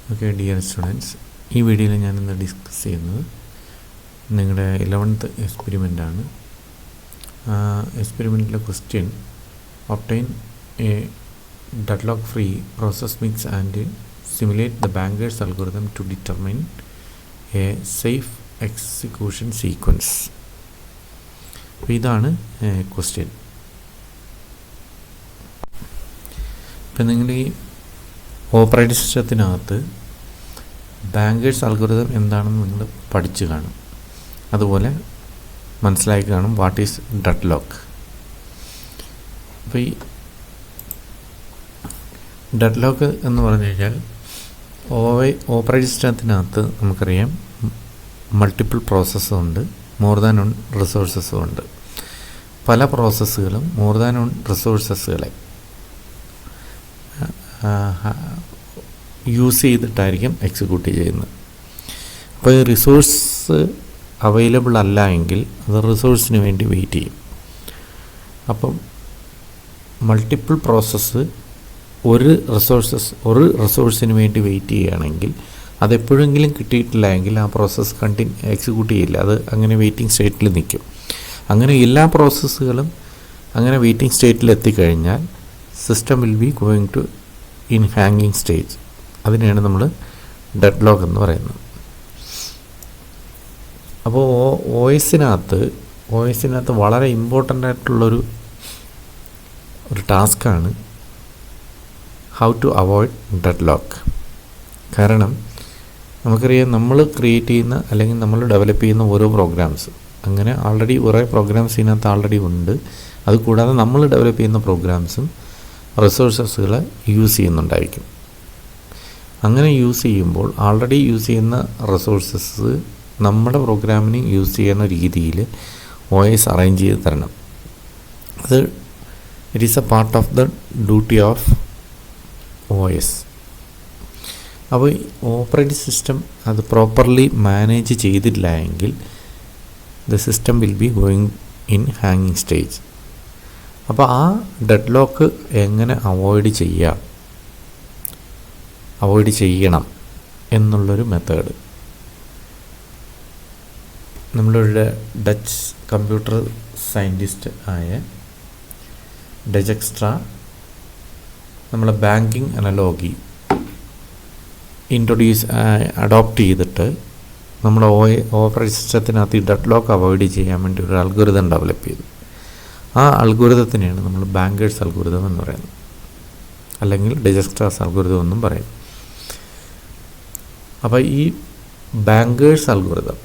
Okay dear students, ഈ വീഡിയോയിൽ ഞാനിന്ന് ഡിസ്കസ് ചെയ്യുന്നത് നിങ്ങളുടെ 11th എക്സ്പെരിമെൻ്റാണ്. എക്സ്പെരിമെൻറ്റിലെ question: obtain a deadlock free process mix and simulate the banker's algorithm to determine a safe execution sequence. അപ്പോൾ ഇതാണ് ക്വസ്റ്റ്യൻ. ഇപ്പം നിങ്ങൾ ഈ ഓപ്പറേറ്റിംഗ് സിസ്റ്റത്തിനകത്ത് ബാങ്കേഴ്സ് അൽഗോരിതം എന്താണെന്ന് നിങ്ങൾ പഠിച്ചു കാണും, അതുപോലെ മനസ്സിലാക്കി കാണും വാട്ട് ഈസ് ഡെഡ്ലോക്ക്. അപ്പോൾ ഈ ഡെഡ്ലോക്ക് എന്ന് പറഞ്ഞു കഴിഞ്ഞാൽ ഓപ്പറേറ്റിംഗ് സിസ്റ്റത്തിനകത്ത് നമുക്കറിയാം മൾട്ടിപ്പിൾ പ്രോസസ്സും ഉണ്ട്, മോർ ദാൻ വൺ റിസോഴ്സസും ഉണ്ട്. പല പ്രോസസ്സുകളും മോർ ദാൻ വൺ റിസോഴ്സസുകളെ യൂസ് ചെയ്തിട്ടായിരിക്കും എക്സിക്യൂട്ട് ചെയ്യുന്നത്. അപ്പോൾ ഈ റിസോഴ്സ് അവൈലബിൾ അല്ല എങ്കിൽ അത് റിസോഴ്സിന് വേണ്ടി വെയിറ്റ് ചെയ്യും. അപ്പം മൾട്ടിപ്പിൾ പ്രോസസ്സ് ഒരു റിസോഴ്സിന് വേണ്ടി വെയിറ്റ് ചെയ്യുകയാണെങ്കിൽ അതെപ്പോഴെങ്കിലും കിട്ടിയിട്ടില്ല എങ്കിൽ ആ പ്രോസസ്സ് എക്സിക്യൂട്ട് ചെയ്യില്ല, അത് അങ്ങനെ വെയിറ്റിംഗ് സ്റ്റേറ്റിൽ നിൽക്കും. അങ്ങനെ എല്ലാ പ്രോസസ്സുകളും അങ്ങനെ വെയിറ്റിംഗ് സ്റ്റേറ്റിൽ എത്തിക്കഴിഞ്ഞാൽ system will be going to in ഹാങ്ങിങ് സ്റ്റേജ്. അതിനെയാണ് നമ്മൾ ഡെഡ്ലോക്ക് എന്ന് പറയുന്നത്. അപ്പോൾ ഒ എസിനകത്ത് വളരെ ഇമ്പോർട്ടൻ്റ് ആയിട്ടുള്ളൊരു ടാസ്ക്കാണ് ഹൗ ടു അവോയ്ഡ് ഡെഡ്ലോക്ക്. കാരണം നമുക്കറിയാം, നമ്മൾ ക്രിയേറ്റ് ചെയ്യുന്ന അല്ലെങ്കിൽ നമ്മൾ ഡെവലപ്പ് ചെയ്യുന്ന ഓരോ പ്രോഗ്രാംസ്, അങ്ങനെ ആൾറെഡി കുറേ പ്രോഗ്രാംസ് ഇതിനകത്ത് ആൾറെഡി ഉണ്ട്. അതുകൂടാതെ നമ്മൾ ഡെവലപ്പ് ചെയ്യുന്ന പ്രോഗ്രാംസും റിസോഴ്സസുകൾ യൂസ് ചെയ്യുന്നുണ്ടായിരിക്കും. അങ്ങനെ യൂസ് ചെയ്യുമ്പോൾ ആൾറെഡി യൂസ് ചെയ്യുന്ന റിസോഴ്സസ് നമ്മുടെ പ്രോഗ്രാമിന് യൂസ് ചെയ്യുന്ന രീതിയിൽ ഒ എസ് അറേഞ്ച് ചെയ്ത് തരണം. അത് it is A part of the duty of O S. അപ്പോൾ ഓപ്പറേറ്റിംഗ് സിസ്റ്റം അത് പ്രോപ്പർലി മാനേജ് ചെയ്തില്ല എങ്കിൽ the system will be going in ഹാങ്ങിങ് സ്റ്റേജ്. അപ്പോൾ ആ ഡെഡ്ലോക്ക് എങ്ങനെ അവോയ്ഡ് ചെയ്യണം എന്നുള്ളൊരു മെത്തേഡ് നമ്മളുടെ ഡച്ച് കമ്പ്യൂട്ടർ സയൻറ്റിസ്റ്റ് ആയ ഡെജക്സ്ട്രാ നമ്മളെ ബാങ്കിങ് അനലോഗി അഡോപ്റ്റ് ചെയ്തിട്ട് നമ്മുടെ ഓപ്പറേറ്റിംഗ് സിസ്റ്റത്തിനകത്ത് ഈ ഡെഡ്ലോക്ക് അവോയ്ഡ് ചെയ്യാൻ വേണ്ടി ഒരു അൽഗോരിതം ഡെവലപ്പ് ചെയ്തു. ആ അൽഗോരിതത്തിനെയാണ് നമ്മൾ ബാങ്കേഴ്സ് അൽഗോരിതം എന്ന് പറയുന്നത്, അല്ലെങ്കിൽ ഡെജക്സ്ട്രാസ് അൽഗോരിതം എന്നും പറയും. അപ്പോൾ ഈ ബാങ്കേഴ്സ് അൽഗോരിതം,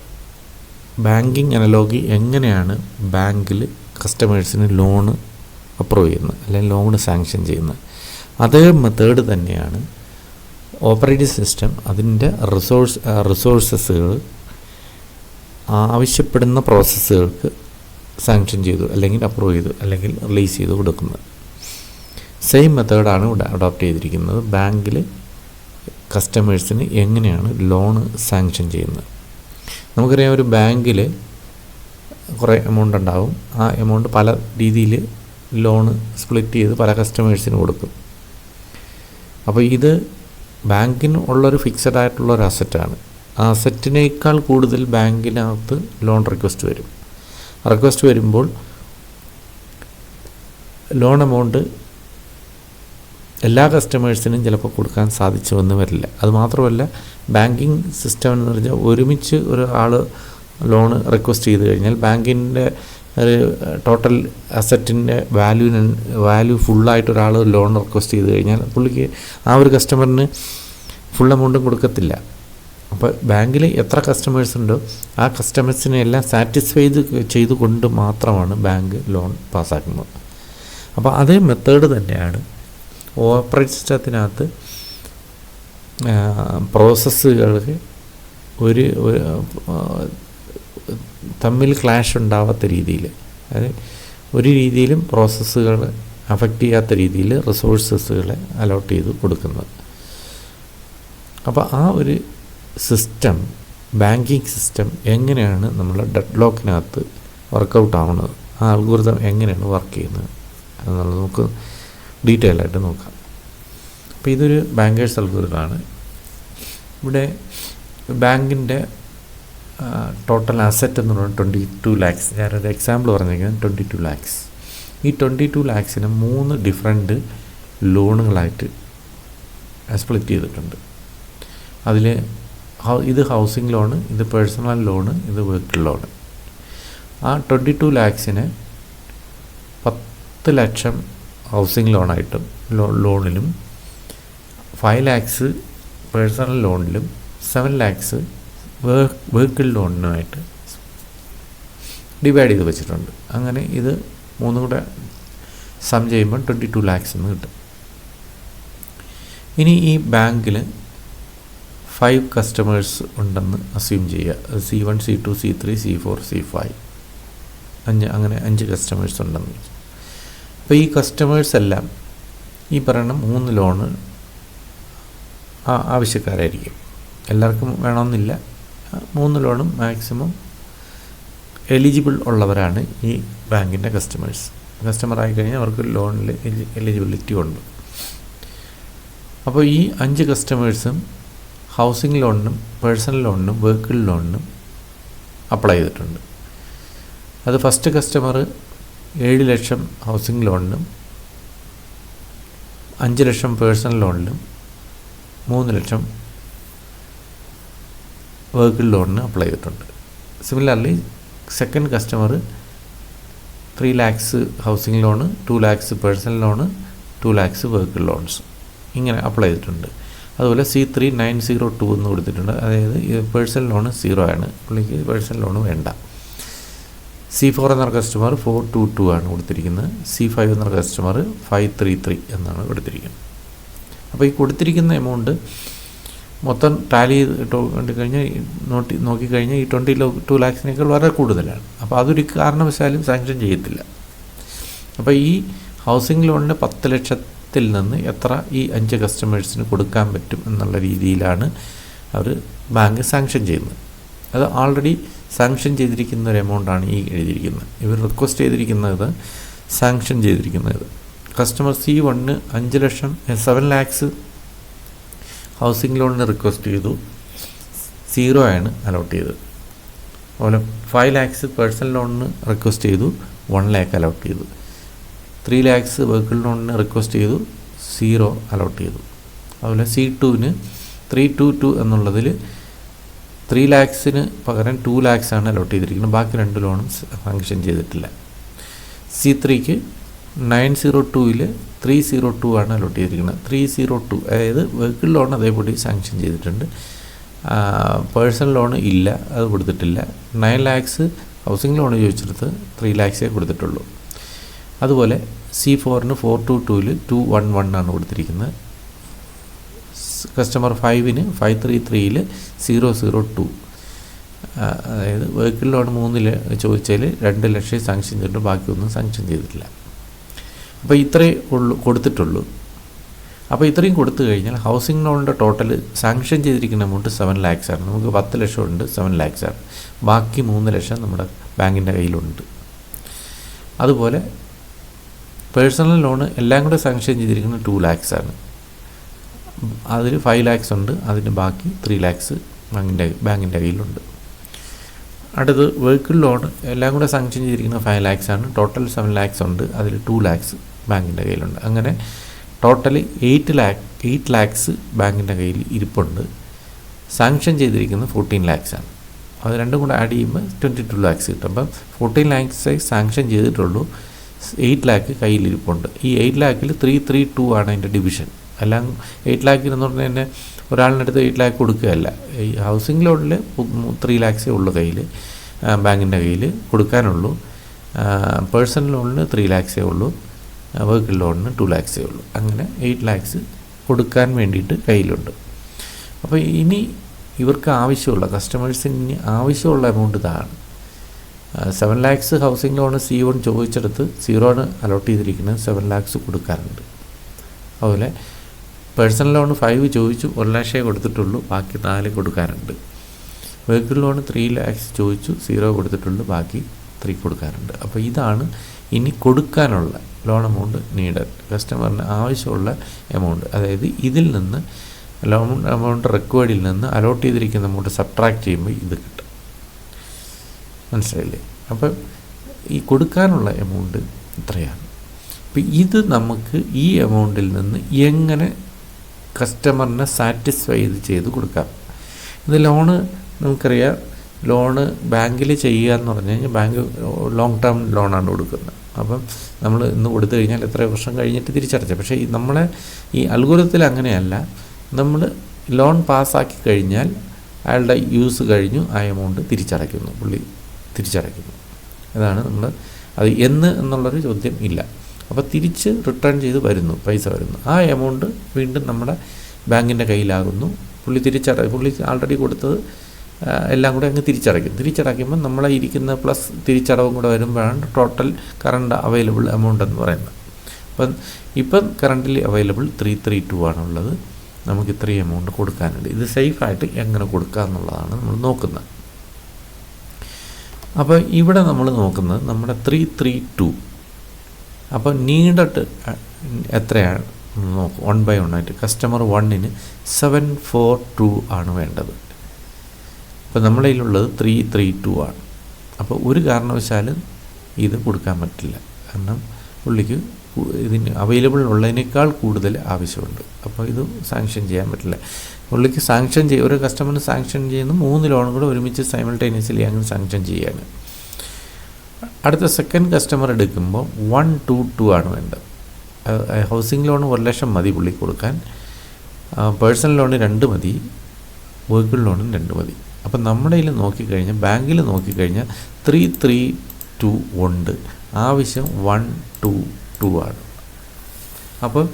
ബാങ്കിങ് അനലോഗി എങ്ങനെയാണ് ബാങ്കിൽ കസ്റ്റമേഴ്സിന് ലോണ് അപ്രൂവ് ചെയ്യുന്നത് അല്ലെങ്കിൽ ലോണ് സാങ്ഷൻ ചെയ്യുന്നത്, അതേ മെത്തേഡ് തന്നെയാണ് ഓപ്പറേറ്റിംഗ് സിസ്റ്റം അതിൻ്റെ റിസോഴ്സസുകൾ ആവശ്യപ്പെടുന്ന പ്രോസസ്സുകൾക്ക് സാങ്ഷൻ ചെയ്തു അല്ലെങ്കിൽ അപ്രൂവ് ചെയ്തു അല്ലെങ്കിൽ റിലീസ് ചെയ്ത് കൊടുക്കുന്നത്. സെയിം മെത്തേഡാണ് ഇവിടെ അഡോപ്റ്റ് ചെയ്തിരിക്കുന്നത്. ബാങ്കിൽ കസ്റ്റമേഴ്സിന് എങ്ങനെയാണ് ലോണ് സാങ്ഷൻ ചെയ്യുന്നത്. നമുക്കറിയാം, ഒരു ബാങ്കിൽ കുറേ എമൗണ്ട് ഉണ്ടാവും. ആ എമൗണ്ട് പല രീതിയിൽ ലോണ് സ്പ്ലിറ്റ് ചെയ്ത് പല കസ്റ്റമേഴ്സിന് കൊടുക്കും. അപ്പോൾ ഇത് ബാങ്കിന് ഉള്ളൊരു ഫിക്സഡ് ആയിട്ടുള്ളൊരു അസറ്റാണ്. ആ അസറ്റിനേക്കാൾ കൂടുതൽ ബാങ്കിനകത്ത് ലോൺ റിക്വസ്റ്റ് വരുമ്പോൾ ലോൺ എമൗണ്ട് എല്ലാ കസ്റ്റമേഴ്സിനും ചിലപ്പോൾ കൊടുക്കാൻ സാധിച്ചു എന്ന് വരില്ല. അതുമാത്രമല്ല, ബാങ്കിങ് സിസ്റ്റം എന്ന് പറഞ്ഞാൽ ഒരുമിച്ച് ഒരാൾ ലോണ് റിക്വസ്റ്റ് ചെയ്ത് കഴിഞ്ഞാൽ ബാങ്കിൻ്റെ ടോട്ടൽ അസറ്റിൻ്റെ വാല്യൂ ഫുള്ളായിട്ട് ഒരാൾ ലോൺ റിക്വസ്റ്റ് ചെയ്ത് കഴിഞ്ഞാൽ പുള്ളിക്ക് ആ ഒരു കസ്റ്റമറിന് ഫുൾ എമൗണ്ടും കൊടുക്കത്തില്ല. അപ്പോൾ ബാങ്കിൽ എത്ര കസ്റ്റമേഴ്സ് ഉണ്ടോ ആ കസ്റ്റമേഴ്സിനെ എല്ലാം സാറ്റിസ്ഫൈ ചെയ്തുകൊണ്ട് മാത്രമാണ് ബാങ്ക് ലോൺ പാസ്സാക്കുന്നത്. അപ്പോൾ അതേ മെത്തേഡ് തന്നെയാണ് ഓപ്പറേറ്റിംഗ് സിസ്റ്റത്തിനകത്ത് പ്രോസസ്സുകൾക്ക് ഒരു തമ്മിൽ ക്ലാഷ് ഉണ്ടാവാത്ത രീതിയിൽ, അതായത് ഒരു രീതിയിലും പ്രോസസ്സുകൾ അഫക്റ്റ് ചെയ്യാത്ത രീതിയിൽ റിസോഴ്സസുകളെ അലോട്ട് ചെയ്ത് കൊടുക്കുന്നത്. അപ്പോൾ ആ ഒരു സിസ്റ്റം, ബാങ്കിങ് സിസ്റ്റം എങ്ങനെയാണ് നമ്മൾ ഡെഡ്ലോക്കിനകത്ത് വർക്കൗട്ട് ആവുന്നത്, ആ അൽഗോരിതം എങ്ങനെയാണ് വർക്ക് ചെയ്യുന്നത് എന്നുള്ളത് നമുക്ക് ഡീറ്റെയിൽ ആയിട്ട് നോക്കാം. അപ്പോൾ ഇതൊരു ബാങ്കേഴ്സ് അൽഗോരിതമാണ്. ഇവിടെ ബാങ്കിൻ്റെ ടോട്ടൽ അസറ്റ് എന്ന് പറയുന്നത് 22 lakhs. ഞാനൊരു എക്സാമ്പിൾ പറഞ്ഞിരിക്കുന്നത് 22 lakhs. ഈ 22 lakhsനെ 3 ഡിഫറെൻറ്റ് ലോണുകളായിട്ട് സ്പ്ലിറ്റ് ചെയ്തിട്ടുണ്ട്. അതിൽ ഇത് ഹൗസിംഗ് ലോണ്, ഇത് പേഴ്സണൽ ലോണ്, ഇത് വെഹിക്കിൾ ലോണ്. ആ 22 lakhsനെ 10 ലക്ഷം ഹൗസിംഗ് ലോണായിട്ടും ലോണിലും 5 lakhs പേഴ്സണൽ ലോണിലും 7 lakhs വെഹിക്കിൾ ലോണിനുമായിട്ട് ഡിവൈഡ് ചെയ്ത് വെച്ചിട്ടുണ്ട്. അങ്ങനെ ഇത് മൂന്നും കൂടെ സം ചെയ്യുമ്പോൾ 22 lakhs എന്ന് കിട്ടും. ഇനി ഈ ബാങ്കിൽ 5 കസ്റ്റമേഴ്സ് ഉണ്ടെന്ന് അസ്യൂം ചെയ്യുക. C1, C2, C3, C4, C5 അങ്ങനെ 5 കസ്റ്റമേഴ്സ് ഉണ്ടെന്ന് വെച്ചു. അപ്പോൾ ഈ കസ്റ്റമേഴ്സ് എല്ലാം ഈ പറയുന്ന 3 ലോണ് ആവശ്യക്കാരായിരിക്കും. എല്ലാവർക്കും വേണമെന്നില്ല. 3 ലോണും മാക്സിമം എലിജിബിൾ ഉള്ളവരാണ് ഈ ബാങ്കിൻ്റെ കസ്റ്റമറായി കഴിഞ്ഞാൽ അവർക്ക് ലോണിൽ എലിജിബിലിറ്റി ഉണ്ട്. അപ്പോൾ ഈ 5 കസ്റ്റമേഴ്സും ഹൗസിംഗ് ലോണിനും പേഴ്സണൽ ലോണിനും വെഹിക്കിൾ ലോണിനും അപ്ലൈ ചെയ്തിട്ടുണ്ട്. അത് ഫസ്റ്റ് കസ്റ്റമർ 7 ലക്ഷം ഹൗസിംഗ് ലോണിനും 5 ലക്ഷം പേഴ്സണൽ ലോണിനും 3 ലക്ഷം വെഹിക്കിൾ ലോണിന് അപ്ലൈ ചെയ്തിട്ടുണ്ട്. Similarly second customer 3 lakhs housing loan, 2 lakhs personal loan, 2 lakhs vehicle loans ഇങ്ങനെ അപ്ലൈ ചെയ്തിട്ടുണ്ട്. അതുപോലെ C3 902 എന്ന് കൊടുത്തിട്ടുണ്ട്. അതായത് പേഴ്സണൽ ലോണ് 0 ആണ്, പുള്ളിക്ക് പേഴ്സണൽ ലോണ് വേണ്ട. C4 എന്ന കസ്റ്റമർ 422 ആണ് കൊടുത്തിരിക്കുന്നത്. C5 എന്ന കസ്റ്റമർ 533 എന്നാണ് കൊടുത്തിരിക്കുന്നത്. അപ്പോൾ ഈ കൊടുത്തിരിക്കുന്ന എമൗണ്ട് മൊത്തം ടാലി ചെയ്ത് കഴിഞ്ഞാൽ നോക്കിക്കഴിഞ്ഞാൽ ഈ 22 lakhsനേക്കാൾ വളരെ കൂടുതലാണ്. അപ്പോൾ അതൊരു കാരണവശാലും സാങ്ഷൻ ചെയ്യത്തില്ല. അപ്പോൾ ഈ ഹൗസിംഗ് ലോണിന് 10 ലക്ഷത്തിൽ നിന്ന് എത്ര ഈ 5 കസ്റ്റമേഴ്സിന് കൊടുക്കാൻ പറ്റും എന്നുള്ള രീതിയിലാണ് അവർ ബാങ്ക് സാങ്ഷൻ ചെയ്യുന്നത്. അത് ആൾറെഡി സാങ്ഷൻ ചെയ്തിരിക്കുന്ന ഒരു എമൗണ്ടാണ് ഈ എഴുതിയിരിക്കുന്നത്. ഇവർ റിക്വസ്റ്റ് ചെയ്തിരിക്കുന്നത് സാങ്ഷൻ ചെയ്തിരിക്കുന്നത് കസ്റ്റമർ C1 5 ലക്ഷം 7 lakhs ഹൗസിംഗ് ലോണിന് റിക്വസ്റ്റ് ചെയ്തു, 0 ആണ് അലോട്ട് ചെയ്തത്. അതുപോലെ 5 lakhs പേഴ്സണൽ ലോണിന് റിക്വസ്റ്റ് ചെയ്തു, 1 lakh അലോട്ട് ചെയ്തു. 3 lakhs വെഹിക്കിൾ ലോണിന് റിക്വസ്റ്റ് ചെയ്തു, 0 അലോട്ട് ചെയ്തു. അതുപോലെ C2 322 എന്നുള്ളതിൽ 3 lakhsന് പകരം 2 lakhs ആണ് അലോട്ട് ചെയ്തിരിക്കുന്നത്. ബാക്കി 2 ലോണും സാങ്ഷൻ ചെയ്തിട്ടില്ല. C3 902 302 ആണ് അലോട്ട് ചെയ്തിരിക്കുന്നത്. 302 അതായത് വെഹിക്കിൾ ലോൺ അതേപടി സാങ്ഷൻ ചെയ്തിട്ടുണ്ട്. പേഴ്സണൽ ലോൺ ഇല്ല, അത് കൊടുത്തിട്ടില്ല. 9 lakhs ഹൗസിംഗ് ലോൺ ചോദിച്ചെടുത്ത് 3 lakhs കൊടുത്തിട്ടുള്ളൂ. അതുപോലെ C4 422 211 ആണ് കൊടുത്തിരിക്കുന്നത്. കസ്റ്റമർ 5 533 002 അതായത് വെഹിക്കിൾ ലോൺ 3 ചോദിച്ചാൽ 2 ലക്ഷം സാങ്ഷൻ ചെയ്തിട്ട് ബാക്കിയൊന്നും സാങ്ഷൻ ചെയ്തിട്ടില്ല. അപ്പോൾ ഇത്രയേ കൊടുത്തിട്ടുള്ളൂ. അപ്പോൾ ഇത്രയും കൊടുത്തു കഴിഞ്ഞാൽ ഹൗസിംഗ് ലോണിൻ്റെ ടോട്ടൽ സാങ്ഷൻ ചെയ്തിരിക്കുന്ന എമൗണ്ട് 7 lakhs ആണ്. നമുക്ക് 10 ലക്ഷം ഉണ്ട്, 7 lakhs ആണ്. ബാക്കി 3 ലക്ഷം നമ്മുടെ ബാങ്കിൻ്റെ കയ്യിലുണ്ട്. അതുപോലെ പേഴ്സണൽ ലോണ് എല്ലാം കൂടെ സാങ്ഷൻ ചെയ്തിരിക്കുന്നത് 2 lakhs ആണ്. അതിൽ 5 lakhs ഉണ്ട്, അതിന് ബാക്കി 3 lakhs ബാങ്കിൻ്റെ കയ്യിലുണ്ട്. അടുത്ത് വെഹിക്കിൾ ലോൺ എല്ലാം കൂടെ സാങ്ഷൻ ചെയ്തിരിക്കുന്ന 5 lakhs ആണ്. ടോട്ടൽ 7 lakhs ഉണ്ട്, അതിൽ 2 lakhs ബാങ്കിൻ്റെ കയ്യിലുണ്ട്. അങ്ങനെ ടോട്ടലി 8 lakhs ബാങ്കിൻ്റെ കയ്യിൽ ഇരിപ്പുണ്ട്. സാങ്ഷൻ ചെയ്തിരിക്കുന്നത് 14 lakhs ആണ്. അത് രണ്ടും കൂടെ ആഡ് ചെയ്യുമ്പോൾ 22 lakhs കിട്ടും. അപ്പം 14 lakhs സാങ്ഷൻ ചെയ്തിട്ടുള്ളൂ, 8 lakh കയ്യിലിരിപ്പുണ്ട്. ഈ 8 lakhൽ 332 ആണ് അതിൻ്റെ ഡിവിഷൻ. എല്ലാം 8 lakh എന്ന് പറഞ്ഞാൽ തന്നെ ഒരാളിനടുത്ത് 8 lakh കൊടുക്കുകയല്ല. ഈ ഹൗസിംഗ് ലോണിൽ 3 lakhs ഉള്ളൂ കയ്യിൽ, ബാങ്കിൻ്റെ കയ്യിൽ കൊടുക്കാനുള്ളൂ. പേഴ്സണൽ ലോണിന് 3 lakhs ഉള്ളൂ, വെഹിക്കിൾ ലോണിന് 2 lakhs ഉള്ളൂ. അങ്ങനെ 8 lakhs കൊടുക്കാൻ വേണ്ടിയിട്ട് കയ്യിലുണ്ട്. അപ്പോൾ ഇനി ഇവർക്ക് ആവശ്യമുള്ള കസ്റ്റമേഴ്സിന് ആവശ്യമുള്ള എമൗണ്ട് ഇതാണ്. 7 lakhs ഹൗസിംഗ് ലോണ് C1 ചോദിച്ചെടുത്ത് 0 അലോട്ട് ചെയ്തിരിക്കുന്നത് 7 lakhs കൊടുക്കാറുണ്ട്. അതുപോലെ പേഴ്സണൽ ലോൺ 5 ചോദിച്ചു, 1 ലക്ഷം കൊടുത്തിട്ടുള്ളൂ, ബാക്കി 4 കൊടുക്കാറുണ്ട്. വെഹിക്കിൾ ലോൺ 3 lakhs ചോദിച്ചു, 0 കൊടുത്തിട്ടുള്ളൂ, ബാക്കി 3 കൊടുക്കാറുണ്ട്. അപ്പോൾ ഇതാണ് ഇനി കൊടുക്കാനുള്ള ലോൺ എമൗണ്ട് നീഡഡ്, കസ്റ്റമറിന് ആവശ്യമുള്ള എമൗണ്ട്. അതായത് ഇതിൽ നിന്ന് ലോൺ എമൗണ്ട് റിക്വയർഡിൽ നിന്ന് അലോട്ട് ചെയ്തിരിക്കുന്ന എമൗണ്ട് സബ്ട്രാക്ട് ചെയ്യുമ്പോൾ ഇത് കിട്ടും. മനസ്സിലായില്ലേ? അപ്പം ഈ കൊടുക്കാനുള്ള എമൗണ്ട് ഇത്രയാണ്. അപ്പം ഇത് നമുക്ക് ഈ എമൗണ്ടിൽ നിന്ന് എങ്ങനെ കസ്റ്റമറിനെ സാറ്റിസ്ഫൈ ചെയ്ത് കൊടുക്കാം. ഇത് ലോണ് നമുക്കറിയാം, ലോണ് ബാങ്കിൽ ചെയ്യുക എന്ന് പറഞ്ഞു കഴിഞ്ഞാൽ ബാങ്ക് ലോങ് ടേം ലോണാണ് കൊടുക്കുന്നത്. അപ്പം നമ്മൾ ഇന്ന് കൊടുത്തു കഴിഞ്ഞാൽ എത്ര വർഷം കഴിഞ്ഞിട്ട് തിരിച്ചടച്ചത്. പക്ഷേ നമ്മളെ ഈ അൽഗോരിതത്തിൽ അങ്ങനെയല്ല. നമ്മൾ ലോൺ പാസ്സാക്കി കഴിഞ്ഞാൽ അയാളുടെ യൂസ് കഴിഞ്ഞു ആ എമൗണ്ട് തിരിച്ചടയ്ക്കുന്നു, പുള്ളി തിരിച്ചടയ്ക്കുന്നു. അതാണ് നമ്മൾ അത് എന്നുള്ളൊരു ചോദ്യം ഇല്ല. അപ്പോൾ തിരിച്ച് റിട്ടേൺ ചെയ്ത് വരുന്നു, പൈസ വരുന്നു. ആ എമൗണ്ട് വീണ്ടും നമ്മുടെ ബാങ്കിൻ്റെ കയ്യിലാകുന്നു. പുള്ളി ആൾറെഡി കൊടുത്തത് എല്ലാം കൂടെ അങ്ങ് തിരിച്ചടയ്ക്കുമ്പോൾ നമ്മളെ ഇരിക്കുന്ന പ്ലസ് തിരിച്ചടവും കൂടെ വരുമ്പോഴാണ് ടോട്ടൽ കറണ്ട് അവൈലബിൾ എമൗണ്ട് എന്ന് പറയുന്നത്. ഇപ്പം കറണ്ട്ലി അവൈലബിൾ 332 ആണുള്ളത്. നമുക്ക് ഇത്രയും എമൗണ്ട് കൊടുക്കാനുണ്ട്. ഇത് സേഫായിട്ട് എങ്ങനെ കൊടുക്കുക എന്നുള്ളതാണ് നമ്മൾ നോക്കുന്നത്. അപ്പോൾ ഇവിടെ നമ്മൾ നോക്കുന്നത് നമ്മുടെ 332. അപ്പോൾ നീഡഡ് എത്രയാണ് നോക്കും. 1 by 1 ആയിട്ട് കസ്റ്റമർ 1ന് 742 ആണ് വേണ്ടത്. അപ്പോൾ നമ്മുടെ കയ്യിലുള്ളത് 332 ആണ്. അപ്പോൾ ഒരു കാരണവശാലും ഇത് കൊടുക്കാൻ പറ്റില്ല. കാരണം പുള്ളിക്ക് ഇതിന് അവൈലബിൾ ഉള്ളതിനേക്കാൾ കൂടുതൽ ആവശ്യമുണ്ട്. അപ്പോൾ ഇത് സാങ്ഷൻ ചെയ്യാൻ പറ്റില്ല. പുള്ളിക്ക് ഒരു കസ്റ്റമറിന് സാങ്ഷൻ ചെയ്യുന്ന 3 ലോണും കൂടെ ഒരുമിച്ച് സൈമൾട്ടേനിയസ്ലി അങ്ങനെ സാങ്ഷൻ ചെയ്യാണ്. അടുത്ത സെക്കൻഡ് കസ്റ്റമർ എടുക്കുമ്പോൾ 122 ആണ് വേണ്ടത്. ഹൗസിംഗ് ലോൺ 1 ലക്ഷം മതി പുള്ളി കൊടുക്കാൻ. പേഴ്സണൽ ലോണ് 2 മതി, വെഹിക്കിൾ ലോണും 2 മതി. അപ്പം നമ്മുടെ കയ്യിൽ നോക്കിക്കഴിഞ്ഞാൽ, ബാങ്കിൽ നോക്കിക്കഴിഞ്ഞാൽ 332 ഉണ്ട്. ആവശ്യം 122 ആണ്. അപ്പം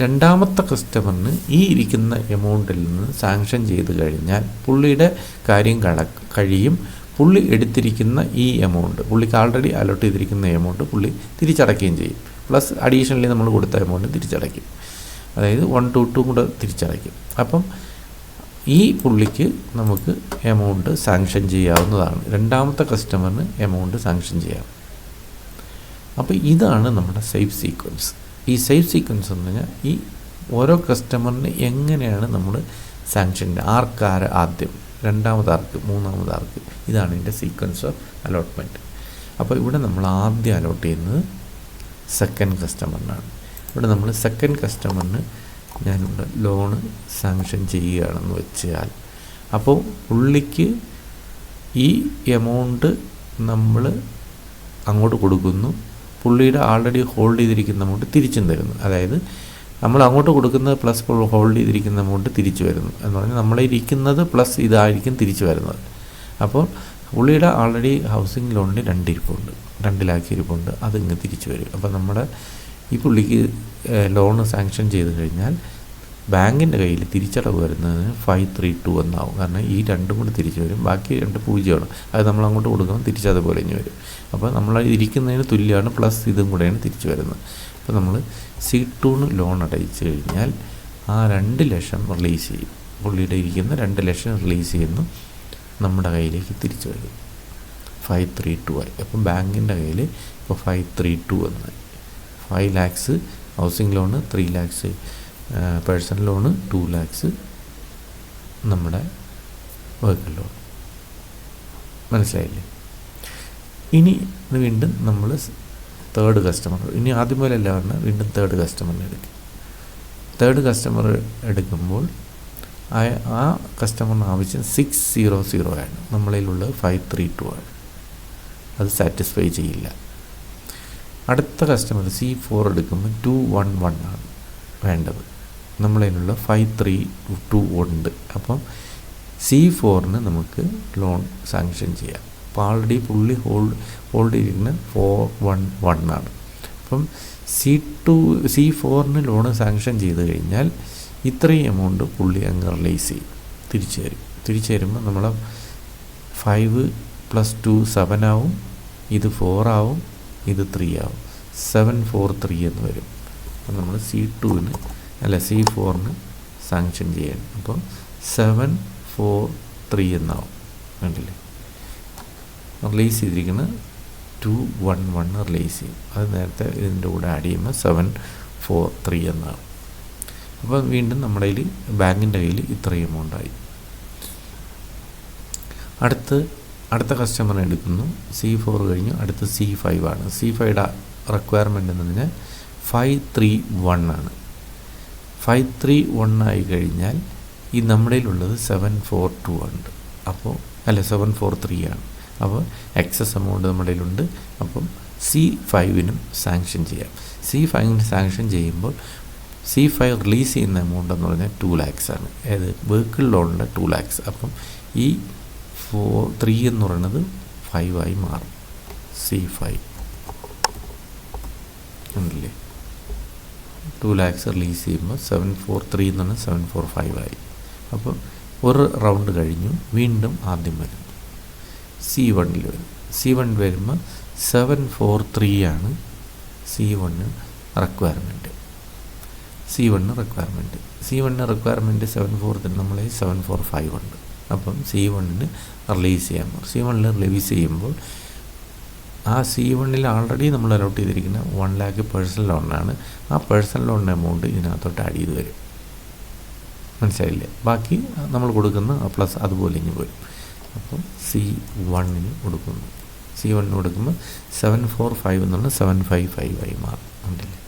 രണ്ടാമത്തെ കസ്റ്റമറിന് ഈ ഇരിക്കുന്ന എമൗണ്ടിൽ നിന്ന് സാങ്ഷൻ ചെയ്ത് കഴിഞ്ഞാൽ പുള്ളിയുടെ കാര്യം കഴിയും. പുള്ളി എടുത്തിരിക്കുന്ന ഈ എമൗണ്ട്, പുള്ളിക്ക് ആൾറെഡി അലോട്ട് ചെയ്തിരിക്കുന്ന എമൗണ്ട് പുള്ളി തിരിച്ചടയ്ക്കുകയും ചെയ്യും. പ്ലസ് അഡീഷണലി നമ്മൾ കൊടുത്ത എമൗണ്ട് തിരിച്ചടയ്ക്കും. അതായത് 122 കൂടെ തിരിച്ചടയ്ക്കും. അപ്പം ഈ പുള്ളിക്ക് നമുക്ക് എമൗണ്ട് സാങ്ഷൻ ചെയ്യാവുന്നതാണ്. രണ്ടാമത്തെ കസ്റ്റമറിന് എമൗണ്ട് സാങ്ഷൻ ചെയ്യാം. അപ്പോൾ ഇതാണ് നമ്മുടെ സേഫ് സീക്വൻസ്. ഈ സേഫ് സീക്വൻസ് എന്ന് പറഞ്ഞാൽ ഈ ഓരോ കസ്റ്റമറിന് എങ്ങനെയാണ് നമ്മൾ സാങ്ഷൻ, ആർക്കാര് ആദ്യം, രണ്ടാമതാർക്ക്, മൂന്നാമതാർക്ക്, ഇതാണ് ഇതിൻ്റെ സീക്വൻസ് ഓഫ് അലോട്ട്മെൻറ്റ്. അപ്പോൾ ഇവിടെ നമ്മൾ ആദ്യം അലോട്ട് ചെയ്യുന്നത് സെക്കൻഡ് കസ്റ്റമറിനാണ്. ഇവിടെ നമ്മൾ സെക്കൻഡ് കസ്റ്റമറിന് ഞാനിവിടെ ലോണ് സാങ്ഷൻ ചെയ്യുകയാണെന്ന് വെച്ചാൽ, അപ്പോൾ പുള്ളിക്ക് ഈ എമൗണ്ട് നമ്മൾ അങ്ങോട്ട് കൊടുക്കുന്നു. പുള്ളിയുടെ ആൾറെഡി ഹോൾഡ് ചെയ്തിരിക്കുന്ന എമൗണ്ട് തിരിച്ചും തരുന്നു. അതായത് നമ്മൾ അങ്ങോട്ട് കൊടുക്കുന്നത് പ്ലസ് ഹോൾഡ് ചെയ്തിരിക്കുന്ന എമൗണ്ട് തിരിച്ചു വരുന്നു എന്ന് പറഞ്ഞാൽ നമ്മളിരിക്കുന്നത് പ്ലസ് ഇതായിരിക്കും തിരിച്ചു വരുന്നത്. അപ്പോൾ പുള്ളിയുടെ ആൾറെഡി ഹൗസിംഗ് ലോണിന് 2 ഇരിപ്പുണ്ട്, 2 ലക്ഷം ഇരിപ്പുണ്ട്, അതിങ്ങ് തിരിച്ചു വരും. അപ്പോൾ നമ്മുടെ ഈ പുള്ളിക്ക് ലോണ് സാങ്ഷൻ ചെയ്ത് കഴിഞ്ഞാൽ ബാങ്കിൻ്റെ കയ്യിൽ തിരിച്ചടവ് വരുന്നതിന് 532 എന്നാവും. കാരണം ഈ 2 കൂടി തിരിച്ചു വരും, ബാക്കി 2 പൂജ്യമാണ്. അത് നമ്മൾ അങ്ങോട്ട് കൊടുക്കുമ്പോൾ തിരിച്ചതുപോലെ ഇനി വരും. അപ്പോൾ നമ്മൾ ഇരിക്കുന്നതിന് തുല്യമാണ്, പ്ലസ് ഇതും കൂടെയാണ് തിരിച്ചു വരുന്നത്. അപ്പോൾ നമ്മൾ C2ന് ലോൺ അടയിച്ചു കഴിഞ്ഞാൽ ആ 2 ലക്ഷം റിലീസ് ചെയ്യും. പുള്ളിയുടെ ഇരിക്കുന്ന 2 ലക്ഷം റിലീസ് ചെയ്യുന്നു, നമ്മുടെ കയ്യിലേക്ക് തിരിച്ചു വരും. 532 ആയി. അപ്പം ബാങ്കിൻ്റെ കയ്യിൽ ഇപ്പോൾ 532 എന്നായി. 5 lakhs housing loan, 3 lakhs personal loan, 2 lakhs നമ്മുടെ വെഹിക്കിൾ ലോൺ. മനസ്സിലായില്ലേ? ഇനി വീണ്ടും നമ്മൾ തേർഡ് കസ്റ്റമർ, ഇനി ആദ്യം പോലെ അല്ല പറഞ്ഞാൽ വീണ്ടും തേർഡ് കസ്റ്റമറിനെ എടുക്കും. തേർഡ് കസ്റ്റമർ എടുക്കുമ്പോൾ ആ കസ്റ്റമറിന് ആവശ്യം 600 ആണ്. നമ്മളിലുള്ളത് 532 ആണ്. അത് സാറ്റിസ്ഫൈ ചെയ്യില്ല. അടുത്ത കസ്റ്റമർ C4 എടുക്കുമ്പോൾ 211 ആണ് വേണ്ടത്. നമ്മളതിലുള്ള 532 ഉണ്ട്. അപ്പം C4ന് നമുക്ക് ലോൺ സാങ്ഷൻ ചെയ്യാം. അപ്പോൾ ആൾറെഡി പുള്ളി ഹോൾഡ് ചെയ്തിരിക്കുന്ന 411 ആണ്. അപ്പം C4ന് ലോണ് സാങ്ഷൻ ചെയ്ത് കഴിഞ്ഞാൽ ഇത്രയും എമൗണ്ട് പുള്ളി അങ്ങ് റിലീസ് ചെയ്യും, തിരിച്ചു തരുമ്പോൾ നമ്മൾ 5 + 2 7 ആവും, ഇത് 4 ആവും, ഇത് 3 ആവും, 743 എന്ന് വരും. അപ്പം നമ്മൾ C4ന് സാങ്ഷൻ ചെയ്യണം. അപ്പോൾ 743 എന്നാവും. കണ്ടില്ലേ? റിലീസ് ചെയ്തിരിക്കുന്ന 211 റിലീസ് ചെയ്യും. അത് നേരത്തെ ഇതിൻ്റെ കൂടെ ആഡ് ചെയ്യുമ്പോൾ 743 എന്നാവും. അപ്പോൾ വീണ്ടും നമ്മുടെ കയ്യിൽ ബാങ്കിൻ്റെ കയ്യിൽ ഇത്രയും എമൗണ്ടായി. അടുത്ത കസ്റ്റമറിനെ എടുക്കുന്നു. C4 കഴിഞ്ഞു. അടുത്ത് C5 ആണ്. C5യുടെ റിക്വയർമെൻ്റ് എന്ന് പറഞ്ഞാൽ 531 ആണ്. 531 ആയി കഴിഞ്ഞാൽ ഈ നമ്മുടെ കയ്യിലുള്ളത് 742 ഉണ്ട്. അപ്പോൾ 743 ആണ്. അപ്പോൾ എക്സസ് എമൗണ്ട് നമ്മുടെ കയ്യിലുണ്ട്. അപ്പം C5നും സാങ്ഷൻ ചെയ്യാം. C5ന് സാങ്ഷൻ ചെയ്യുമ്പോൾ C5 റിലീസ് ചെയ്യുന്ന എമൗണ്ട് എന്ന് പറഞ്ഞാൽ 2 lakhs ആണ്. ഏത് വെഹിക്കിൾ ലോണിൻ്റെ 2 lakhs. അപ്പം ഈ 3 എന്ന് പറയുന്നത് 5 ആയി മാറും. C5 ഉണ്ടല്ലേ, 2 lakhs റിലീസ് ചെയ്യുമ്പോൾ 743 എന്ന് പറഞ്ഞാൽ 745 ആയി. അപ്പോൾ ഒരു റൗണ്ട് കഴിഞ്ഞു. വീണ്ടും ആദ്യം വരും C1 വരും. C1 വരുമ്പോൾ 743 ആണ് C1 റിക്വയർമെൻറ്റ്. C1 റിക്വയർമെൻറ്റ് 743 നമ്മൾ 745 ഉണ്ട്. അപ്പം C1 റിലീസ് ചെയ്യാൻ പോകും. C1 റിലീസ് ചെയ്യുമ്പോൾ ആ C1 ആൾറെഡി നമ്മൾ അലോട്ട് ചെയ്തിരിക്കുന്ന 1 lakh പേഴ്സണൽ ലോണിനാണ്. ആ പേഴ്സണൽ ലോണിൻ്റെ എമൗണ്ട് ഇതിനകത്തോട്ട് ആഡ് ചെയ്ത് വരും. മനസ്സിലായില്ലേ? ബാക്കി നമ്മൾ കൊടുക്കുന്ന പ്ലസ് അതുപോലെ ഇനി വരും. അപ്പം C1 കൊടുക്കുന്നു. C1 കൊടുക്കുമ്പോൾ 745 എന്നുള്ള 755 ആയി മാറും. ഉണ്ടല്ലേ?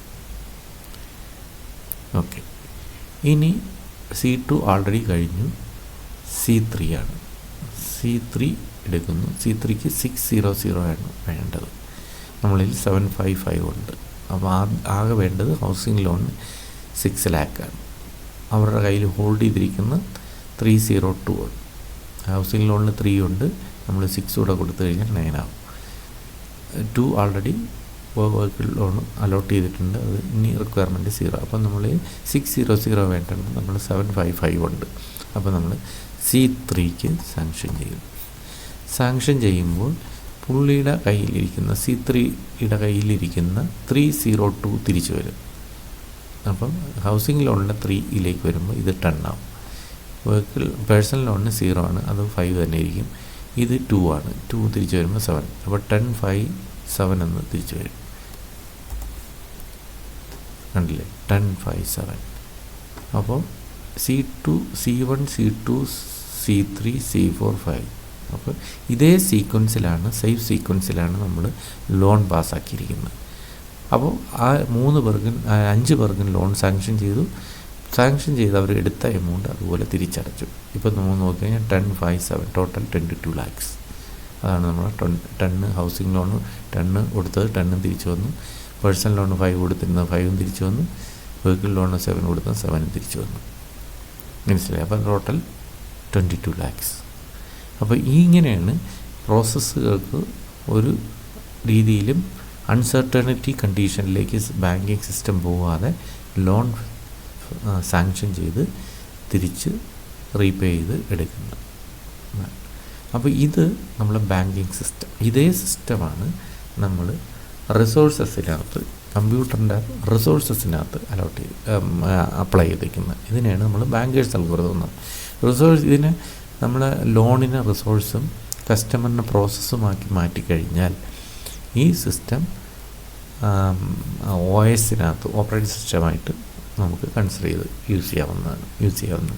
ഓക്കെ. ഇനി C2 ആൾറെഡി കഴിഞ്ഞു. C3 ആണ്. C3 എടുക്കുന്നു. C3ക്ക് 600 ആണ് വേണ്ടത്. നമ്മളിൽ 755 ഉണ്ട്. അപ്പോൾ ആകെ വേണ്ടത് ഹൗസിംഗ് ലോൺ 6 lakh ആണ്. അവരുടെ കയ്യിൽ ഹോൾഡ് ചെയ്തിരിക്കുന്ന 302 ആണ്. ഹൗസിംഗ് ലോണിന് 3 ഉണ്ട്. നമ്മൾ 6 കൂടെ കൊടുത്തു കഴിഞ്ഞാൽ 9 ആവും. 2 ആൾറെഡി വെഹിക്കിൾ ലോൺ അലോട്ട് ചെയ്തിട്ടുണ്ട്. അത് ഇനി റിക്വയർമെൻറ്റ് 0. അപ്പം നമ്മൾ 600 വേണ്ടത് നമ്മൾ 755 ഉണ്ട്. അപ്പോൾ നമ്മൾ C3ക്ക് സാങ്ഷൻ ചെയ്യും. സാങ്ഷൻ ചെയ്യുമ്പോൾ പുള്ളിയുടെ കയ്യിലിരിക്കുന്ന C3യുടെ കയ്യിലിരിക്കുന്ന 302 തിരിച്ചു വരും. അപ്പം ഹൗസിംഗ് ലോണിൻ്റെ 3 വരുമ്പോൾ ഇത് 10 ആവും. വെഹിക്കിൾ പേഴ്സണൽ ലോണിന് 0 ആണ്. അത് 5 തന്നെ ഇരിക്കും. ഇത് 2 ആണ്. 2 തിരിച്ചു വരുമ്പോൾ 7. അപ്പോൾ 10 5 7 എന്ന് തിരിച്ചു വരും. കണ്ടില്ലേ? 10 5 7. അപ്പോൾ C2 C1 C2 C3 C4 5. അപ്പോൾ ഇതേ സീക്വൻസിലാണ്, സേഫ് സീക്വൻസിലാണ് നമ്മൾ ലോൺ പാസ്സാക്കിയിരിക്കുന്നത്. അപ്പോൾ ആ 5 പേർക്കും ലോൺ സാങ്ഷൻ ചെയ്തു. സാങ്ഷൻ ചെയ്ത് അവർ എടുത്ത എമൗണ്ട് അതുപോലെ തിരിച്ചടച്ചു. ഇപ്പോൾ നമ്മൾ നോക്കി കഴിഞ്ഞാൽ 10 5 7 ടോട്ടൽ 22 lakhs. അതാണ് നമ്മൾ 10 ഹൗസിംഗ് ലോൺ 10 കൊടുത്തത് 10 തിരിച്ചു വന്നു. പേഴ്സണൽ ലോൺ 5 കൊടുത്തിരുന്നത് 5 തിരിച്ചു വന്നു. വെഹിക്കിൾ ലോൺ 7 കൊടുത്തത് 7 തിരിച്ചു വന്നു. മനസ്സിലായി? അപ്പം ടോട്ടൽ 22 lakhs. അപ്പോൾ ഇങ്ങനെയാണ് പ്രോസസ്സുകൾക്ക് ഒരു രീതിയിലും അൺസർട്ടനിറ്റി കണ്ടീഷനിലേക്ക് ബാങ്കിങ് സിസ്റ്റം പോകാതെ ലോൺ സാങ്ഷൻ ചെയ്ത് തിരിച്ച് റീപേ ചെയ്ത് എടുക്കുന്നത്. അപ്പോൾ ഇത് നമ്മളെ ബാങ്കിങ് സിസ്റ്റം. ഇതേ സിസ്റ്റമാണ് നമ്മൾ റിസോഴ്സസിനകത്ത്, കമ്പ്യൂട്ടറിൻ്റെ റിസോഴ്സസിനകത്ത് അപ്ലൈ ചെയ്തിരിക്കുന്നത്. ഇതിനെയാണ് നമ്മൾ ബാങ്കേഴ്സ് അൽഗോരിതം. ഇതിനെ നമ്മൾ ലോണിനെ റിസോഴ്സും കസ്റ്റമറിനെ പ്രോസസ്സുമാക്കി മാറ്റിക്കഴിഞ്ഞാൽ ഈ സിസ്റ്റം OSനകത്ത് ഓപ്പറേറ്റിംഗ് സിസ്റ്റമായിട്ട് നമുക്ക് കൺസിഡർ ചെയ്ത് യൂസ് ചെയ്യാവുന്നതാണ്.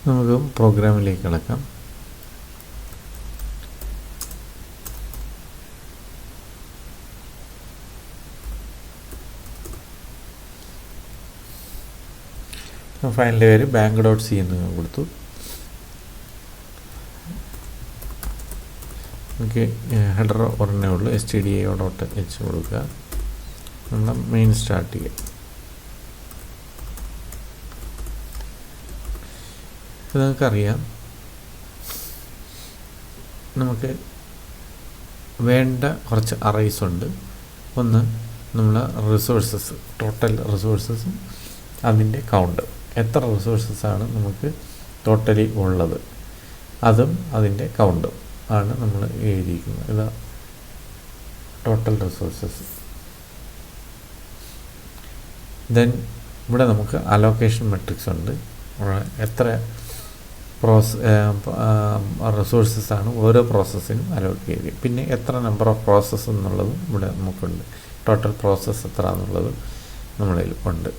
നമുക്ക് പ്രോഗ്രാമിലേക്ക് കിടക്കാം. ഫയലിൻ്റെ പേര് bank.c എന്ന് കൊടുത്തു. നമുക്ക് ഹെഡർ ഒരെണ്ണേ ഉള്ളൂ. stdio.h കൊടുക്കുക. നമ്മൾ മെയിൻ സ്റ്റാർട്ട് ചെയ്യുക. ഇത് നിങ്ങൾക്കറിയാം, നമുക്ക് വേണ്ട കുറച്ച് അറേയ്സ് ഉണ്ട്. ഒന്ന് നമ്മൾ റിസോഴ്സസ്, ടോട്ടൽ റിസോഴ്സസും അതിൻ്റെ കൗണ്ട്, എത്ര റിസോഴ്സസാണ് നമുക്ക് ടോട്ടലി ഉള്ളത്, അതും അതിൻ്റെ കൗണ്ടും ആണ് നമ്മൾ എഴുതിയിരിക്കുന്നത്. ഇതാ ടോട്ടൽ റിസോഴ്സസ്. ദെൻ ഇവിടെ നമുക്ക് അലോക്കേഷൻ മെട്രിക്സ് ഉണ്ട്. എത്ര റിസോഴ്സസാണ് ഓരോ പ്രോസസ്സിനും അലോട്ട് ചെയ്യുക. പിന്നെ എത്ര നമ്പർ ഓഫ് പ്രോസസ്സ് എന്നുള്ളതും ഇവിടെ നമുക്കുണ്ട്. ടോട്ടൽ പ്രോസസ്സ് എത്ര എന്നുള്ളത്, നമ്മുടെ കയ്യിൽ ഉണ്ട്.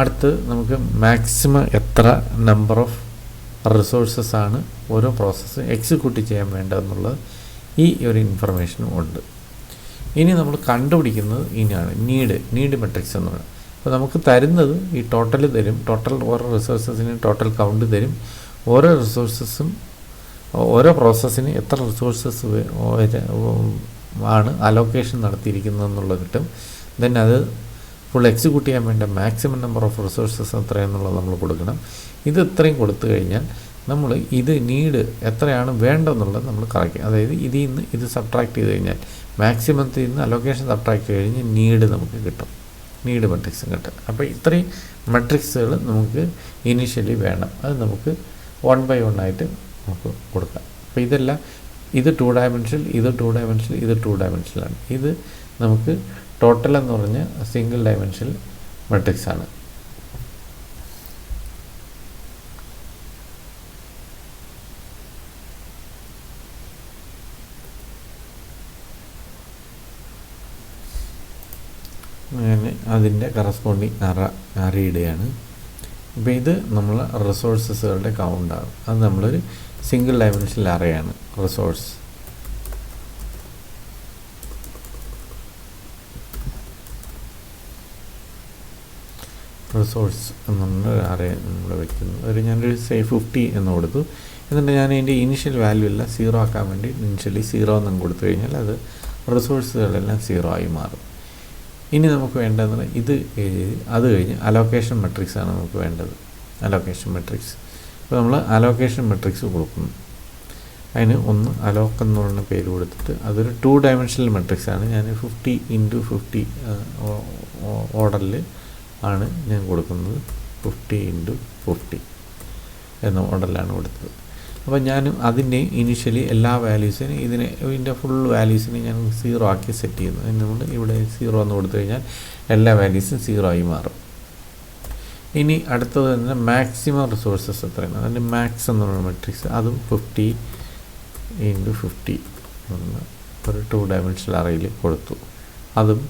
അടുത്ത് നമുക്ക് മാക്സിമം എത്ര നമ്പർ ഓഫ് റിസോഴ്സസ് ആണ് ഓരോ പ്രോസസ്സ് എക്സിക്യൂട്ട് ചെയ്യാൻ വേണ്ടതെന്നുള്ളത് ഈ ഒരു ഇൻഫർമേഷനും ഉണ്ട്. ഇനി നമ്മൾ കണ്ടുപിടിക്കുന്നത് ഇനിയാണ് നീഡ് മെട്രിക്സ് എന്ന് പറയുന്നത്. അപ്പോൾ നമുക്ക് തരുന്നത് ഈ ടോട്ടൽ തരും, ടോട്ടൽ ഓരോ റിസോഴ്സസിന് ടോട്ടൽ കൗണ്ട് തരും, ഓരോ റിസോഴ്സസും ഓരോ പ്രോസസ്സിന് എത്ര റിസോഴ്സസ് ആണ് അലോക്കേഷൻ നടത്തിയിരിക്കുന്നതെന്നുള്ളത് കിട്ടും. ദെൻ അത് ഫുൾ എക്സിക്യൂട്ട് ചെയ്യാൻ വേണ്ട മാക്സിമം നമ്പർ ഓഫ് റിസോഴ്സസ് എത്രയെന്നുള്ളത് നമ്മൾ കൊടുക്കണം. ഇത് ഇത്രയും കൊടുത്തു കഴിഞ്ഞാൽ നമ്മൾ ഇത് നീഡ് എത്രയാണ് വേണ്ടതെന്നുള്ളത് നമ്മൾ കറക്റ്റ്, അതായത് ഇതിൽ നിന്ന് ഇത് സബ്ട്രാക്ട് ചെയ്ത് കഴിഞ്ഞാൽ മാക്സിമത്തിൽ നിന്ന് അലോക്കേഷൻ സബ്ട്രാക്ട് കഴിഞ്ഞ് നീഡ് നമുക്ക് കിട്ടും, നീഡ് മെട്രിക്സും കിട്ടും. അപ്പോൾ ഇത്രയും മെട്രിക്സുകൾ നമുക്ക് ഇനീഷ്യലി വേണം. അത് നമുക്ക് 1 by 1 ആയിട്ട് നമുക്ക് കൊടുക്കാം. അപ്പോൾ ഇതെല്ലാം ഇത് 2 ഡയമെൻഷണൽ, ഇത് 2 ഡയമെൻഷണൽ, ഇത് 2 ഡയമെൻഷനിലാണ്. ഇത് നമുക്ക് ടോട്ടൽ എന്ന് പറഞ്ഞ സിംഗിൾ ഡയമെൻഷണൽ മെട്രിക്സ് ആണ്. അങ്ങനെ അതിൻ്റെ കറസ്പോണ്ടിങ് അറ ഇടുകയാണ്. അപ്പോൾ ഇത് നമ്മൾ റിസോഴ്സസുകളുടെ കൗണ്ടാണ്. അത് നമ്മളൊരു സിംഗിൾ ഡയമെൻഷനിൽ അറയാണ് റിസോഴ്സ്. എന്നുള്ള അറേ നമ്മൾ വയ്ക്കുന്നു. ഞാനൊരു 50 എന്ന് കൊടുത്തു. എന്നിട്ട് ഞാൻ അതിൻ്റെ ഇനിഷ്യൽ വാല്യൂ എല്ലാം 0 ആക്കാൻ വേണ്ടി ഇനിഷ്യലി 0 എന്ന് കൊടുത്തു കഴിഞ്ഞാൽ അത് റിസോഴ്സുകളെല്ലാം 0 ആയി മാറും. ഇനി നമുക്ക് വേണ്ടതെന്ന് ഇത് അത് കഴിഞ്ഞ് അലോക്കേഷൻ മെട്രിക്സ് ആണ് നമുക്ക് വേണ്ടത്. Allocation matrix. അപ്പോൾ നമ്മൾ അലോക്കേഷൻ മെട്രിക്സ് കൊടുക്കുന്നു. അതിന് ഒന്ന് അലോക്ക് എന്ന് പറയുന്ന പേര് കൊടുത്തിട്ട് അതൊരു 2 ഡയമെൻഷണൽ മെട്രിക്സ് ആണ്. ഞാൻ 50 × 50 ഓർഡറിൽ ആണ് ഞാൻ കൊടുക്കുന്നത്. 50 × 50 എന്ന ഓർഡറിലാണ് കൊടുത്തത്. അപ്പോൾ ഞാൻ അതിൻ്റെ ഇനിഷ്യലി എല്ലാ വാല്യൂസിനും ഇതിൻ്റെ ഫുൾ വാല്യൂസിനെ ഞാൻ 0 ആക്കി സെറ്റ് ചെയ്യുന്നു. നമ്മൾ ഇവിടെ 0 എന്ന് കൊടുത്തു കഴിഞ്ഞാൽ എല്ലാ വാല്യൂസും 0 ആയി മാറും. ഇനി അടുത്തത് തന്നെ മാക്സിമം റിസോഴ്സസ് എത്രയാണ്, അതിൻ്റെ മാക്സ് എന്ന് പറയുന്ന മെട്രിക്സ് അതും 50 × 50 ഒരു 2 ഡയമെൻഷണൽ അറയിൽ കൊടുത്തു. അതും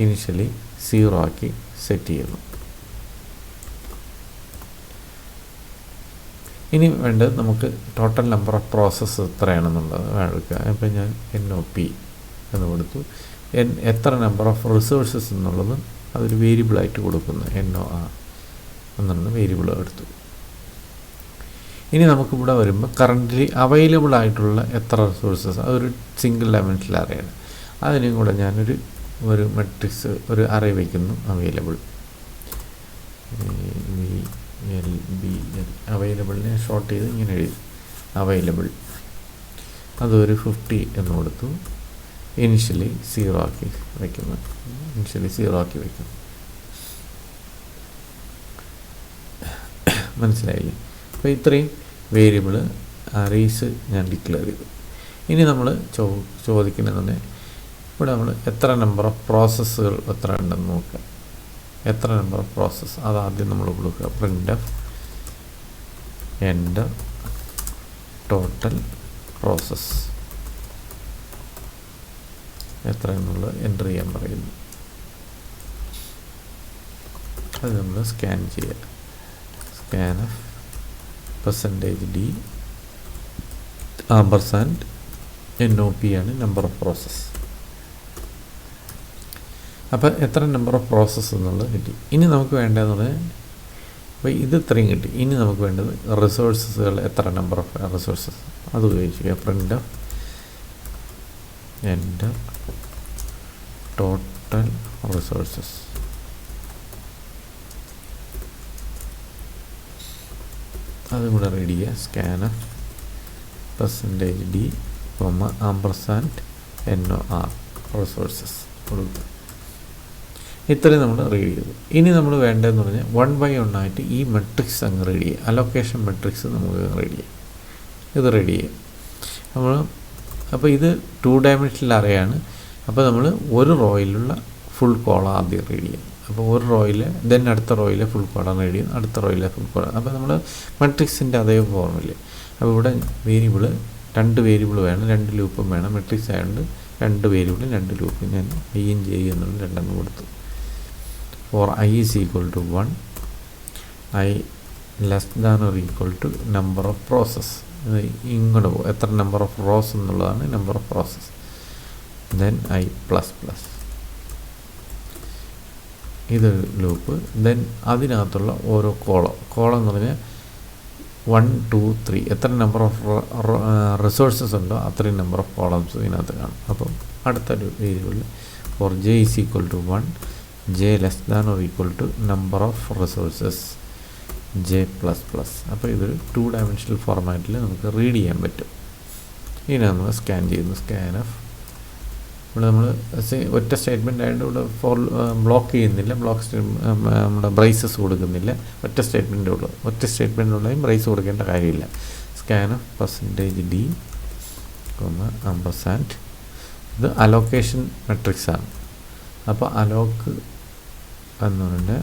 ഇനിഷ്യലി 0 ആക്കി സെറ്റ് ചെയ്യുന്നു. ഇനി വേണ്ടത് നമുക്ക് ടോട്ടൽ നമ്പർ ഓഫ് പ്രോസസ്സ് എത്രയാണെന്നുള്ളത് എടുക്കുക. ഇപ്പോൾ ഞാൻ NOP എന്ന് കൊടുത്തു. എത്ര നമ്പർ ഓഫ് റിസോഴ്സസ് എന്നുള്ളത് അതൊരു വേരിയബിളായിട്ട് കൊടുക്കുന്നു. NOR എന്നുള്ള വേരിയബിൾ എടുത്തു. ഇനി നമുക്കിവിടെ വരുമ്പോൾ കറൻ്റ്ലി അവൈലബിൾ ആയിട്ടുള്ള എത്ര റിസോഴ്സസ്, അതൊരു സിംഗിൾ ഡയമെൻഷനൽ അറയാണ്. അതിനും കൂടെ ഞാനൊരു മെട്രിക്സ് ഒരു അറേ വയ്ക്കുന്നു. അവൈലബിൾ അവൈലബിളിനെ ഷോർട്ട് ചെയ്ത് ഇങ്ങനെ എഴുതി അവൈലബിൾ. അതൊരു 50 എന്ന് കൊടുത്തു. ഇനിഷ്യലി 0 ആക്കി വയ്ക്കുന്നു. മനസ്സിലായില്ലേ? അപ്പോൾ ഇത്രയും വേരിയബിൾ അറേസ് ഞാൻ ഡിക്ലെയർ ചെയ്തു. ഇനി നമ്മൾ ചോദിക്കുന്നത് ഇവിടെ നമ്മൾ എത്ര നമ്പർ ഓഫ് പ്രോസസ്സുകൾ എത്ര ഉണ്ടെന്ന് നോക്കുക. എത്ര നമ്പർ ഓഫ് പ്രോസസ്സ് അതാദ്യം നമ്മൾ കൊടുക്കുക. printf എൻ്റെ ടോട്ടൽ പ്രോസസ്സ് എത്ര എന്നുള്ളത് എൻ്റർ ചെയ്യാൻ പറയുന്നു. അത് നമ്മൾ സ്കാൻ ചെയ്യുക. scanf %d %NOP ആണ് നമ്പർ ഓഫ് പ്രോസസ്സ്. അപ്പോൾ എത്ര നമ്പർ ഓഫ് പ്രോസസ്സ് എന്നുള്ളത് കിട്ടി. ഇനി നമുക്ക് വേണ്ടതെന്നുള്ളത് അപ്പോൾ ഇത് ഇത്രയും കിട്ടി. ഇനി നമുക്ക് വേണ്ടത് റിസോഴ്സസുകൾ എത്ര നമ്പർ ഓഫ് റിസോഴ്സസ് അത് ഉപയോഗിക്കുക. printf എൻ്റെ ടോട്ടൽ റിസോഴ്സസ് അതും കൂടെ റീഡ് ചെയ്യുക. scanf %d %NOR റിസോഴ്സസ് കൊടുക്കുക. ഇത്രയും നമ്മൾ റീഡ് ചെയ്തു. ഇനി നമ്മൾ വേണ്ടതെന്ന് പറഞ്ഞാൽ 1 by 1 ആയിട്ട് ഈ മെട്രിക്സ് അങ്ങ് റീഡ് ചെയ്യുക. അലോക്കേഷൻ മെട്രിക്സ് നമുക്ക് റീഡ് ചെയ്യാം. ഇത് റീഡ് ചെയ്യാം നമ്മൾ. അപ്പോൾ ഇത് 2 ഡയമെൻഷനൽ അറേയാണ്. അപ്പോൾ നമ്മൾ ഒരു റോയിലുള്ള ഫുൾ കോളം ആദ്യം റീഡ് ചെയ്യും. അപ്പോൾ ഒരു റോയിൽ ദെൻ അടുത്ത റോയിലെ ഫുൾ കോളം റീഡ് ചെയ്യും, അടുത്ത റോയിലെ ഫുൾ കോളം. അപ്പോൾ നമ്മൾ മെട്രിക്സിൻ്റെ അതേ ഫോർമുല. അപ്പോൾ ഇവിടെ വേരിയബിൾ 2 വേരിയബിൾ വേണം, 2 ലൂപ്പും വേണം. മെട്രിക്സ് ആയതുകൊണ്ട് രണ്ട് വേരിയബിളും രണ്ട് ലൂപ്പും ഞാൻ ഐയും ജെ എന്നുള്ള രണ്ടെണ്ണം കൊടുത്തു. For I is equal to 1, I less than or equal to number of process. ഇങ്ങോട്ട് പോകും, എത്ര നമ്പർ ഓഫ് റോസ് എന്നുള്ളതാണ് number of process. Then I plus plus, ഇതൊരു ലൂപ്പ്. ദെൻ അതിനകത്തുള്ള ഓരോ കോളം എന്ന് പറഞ്ഞാൽ 1, 2, 3 എത്ര നമ്പർ ഓഫ് റിസോഴ്സസ് ഉണ്ടോ അത്രയും നമ്പർ ഓഫ് കോളംസ് ഇതിനകത്ത് കാണും. അപ്പം അടുത്തൊരു വേരിയബിളിൽ for J is equal to 1, J less than or equal to number of resources J plus plus. അപ്പോൾ ഇതൊരു 2 ഡയമെൻഷണൽ ഫോർമാറ്റിൽ നമുക്ക് റീഡ് ചെയ്യാൻ പറ്റും. ഇതിനെ നമ്മൾ സ്കാൻ ചെയ്യുന്നു. സ്കാൻ ഓഫ് ഇവിടെ നമ്മൾ ഒറ്റ സ്റ്റേറ്റ്മെൻ്റ് ആയതുകൊണ്ട് ഇവിടെ ബ്ലോക്ക് ചെയ്യുന്നില്ല, നമ്മുടെ ബ്രേസസ് കൊടുക്കുന്നില്ല. ഒറ്റ സ്റ്റേറ്റ്മെൻറ്റേ ഉള്ളൂ. ഒറ്റ സ്റ്റേറ്റ്മെൻറ്റിനുള്ളതും ബ്രേസ് കൊടുക്കേണ്ട കാര്യമില്ല. Scan of %d, ampersand. ഇത് അലോക്കേഷൻ മെട്രിക്സ് ആണ്. അപ്പോൾ അലോക്ക് എന്ന് പറഞ്ഞാൽ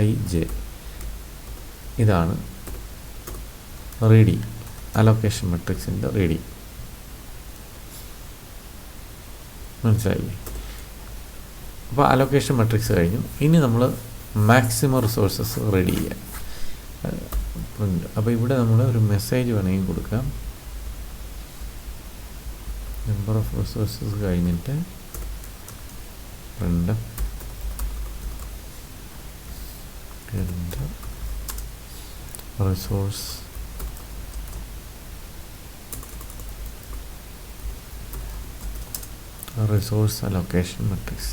ഐ ജെ ഇതാണ് റീഡിങ്, അലോക്കേഷൻ മെട്രിക്സിൻ്റെ റീഡിങ്. മനസ്സിലായില്ലേ? അപ്പോൾ അലോക്കേഷൻ മെട്രിക്സ് കഴിഞ്ഞു. ഇനി നമ്മൾ മാക്സിമം റിസോഴ്സസ് റെഡി ചെയ്യാം. അപ്പോൾ ഇവിടെ നമ്മൾ ഒരു മെസ്സേജ് വേണമെങ്കിൽ കൊടുക്കാം. നമ്പർ ഓഫ് റിസോഴ്സസ് കഴിഞ്ഞിട്ട് resource allocation matrix.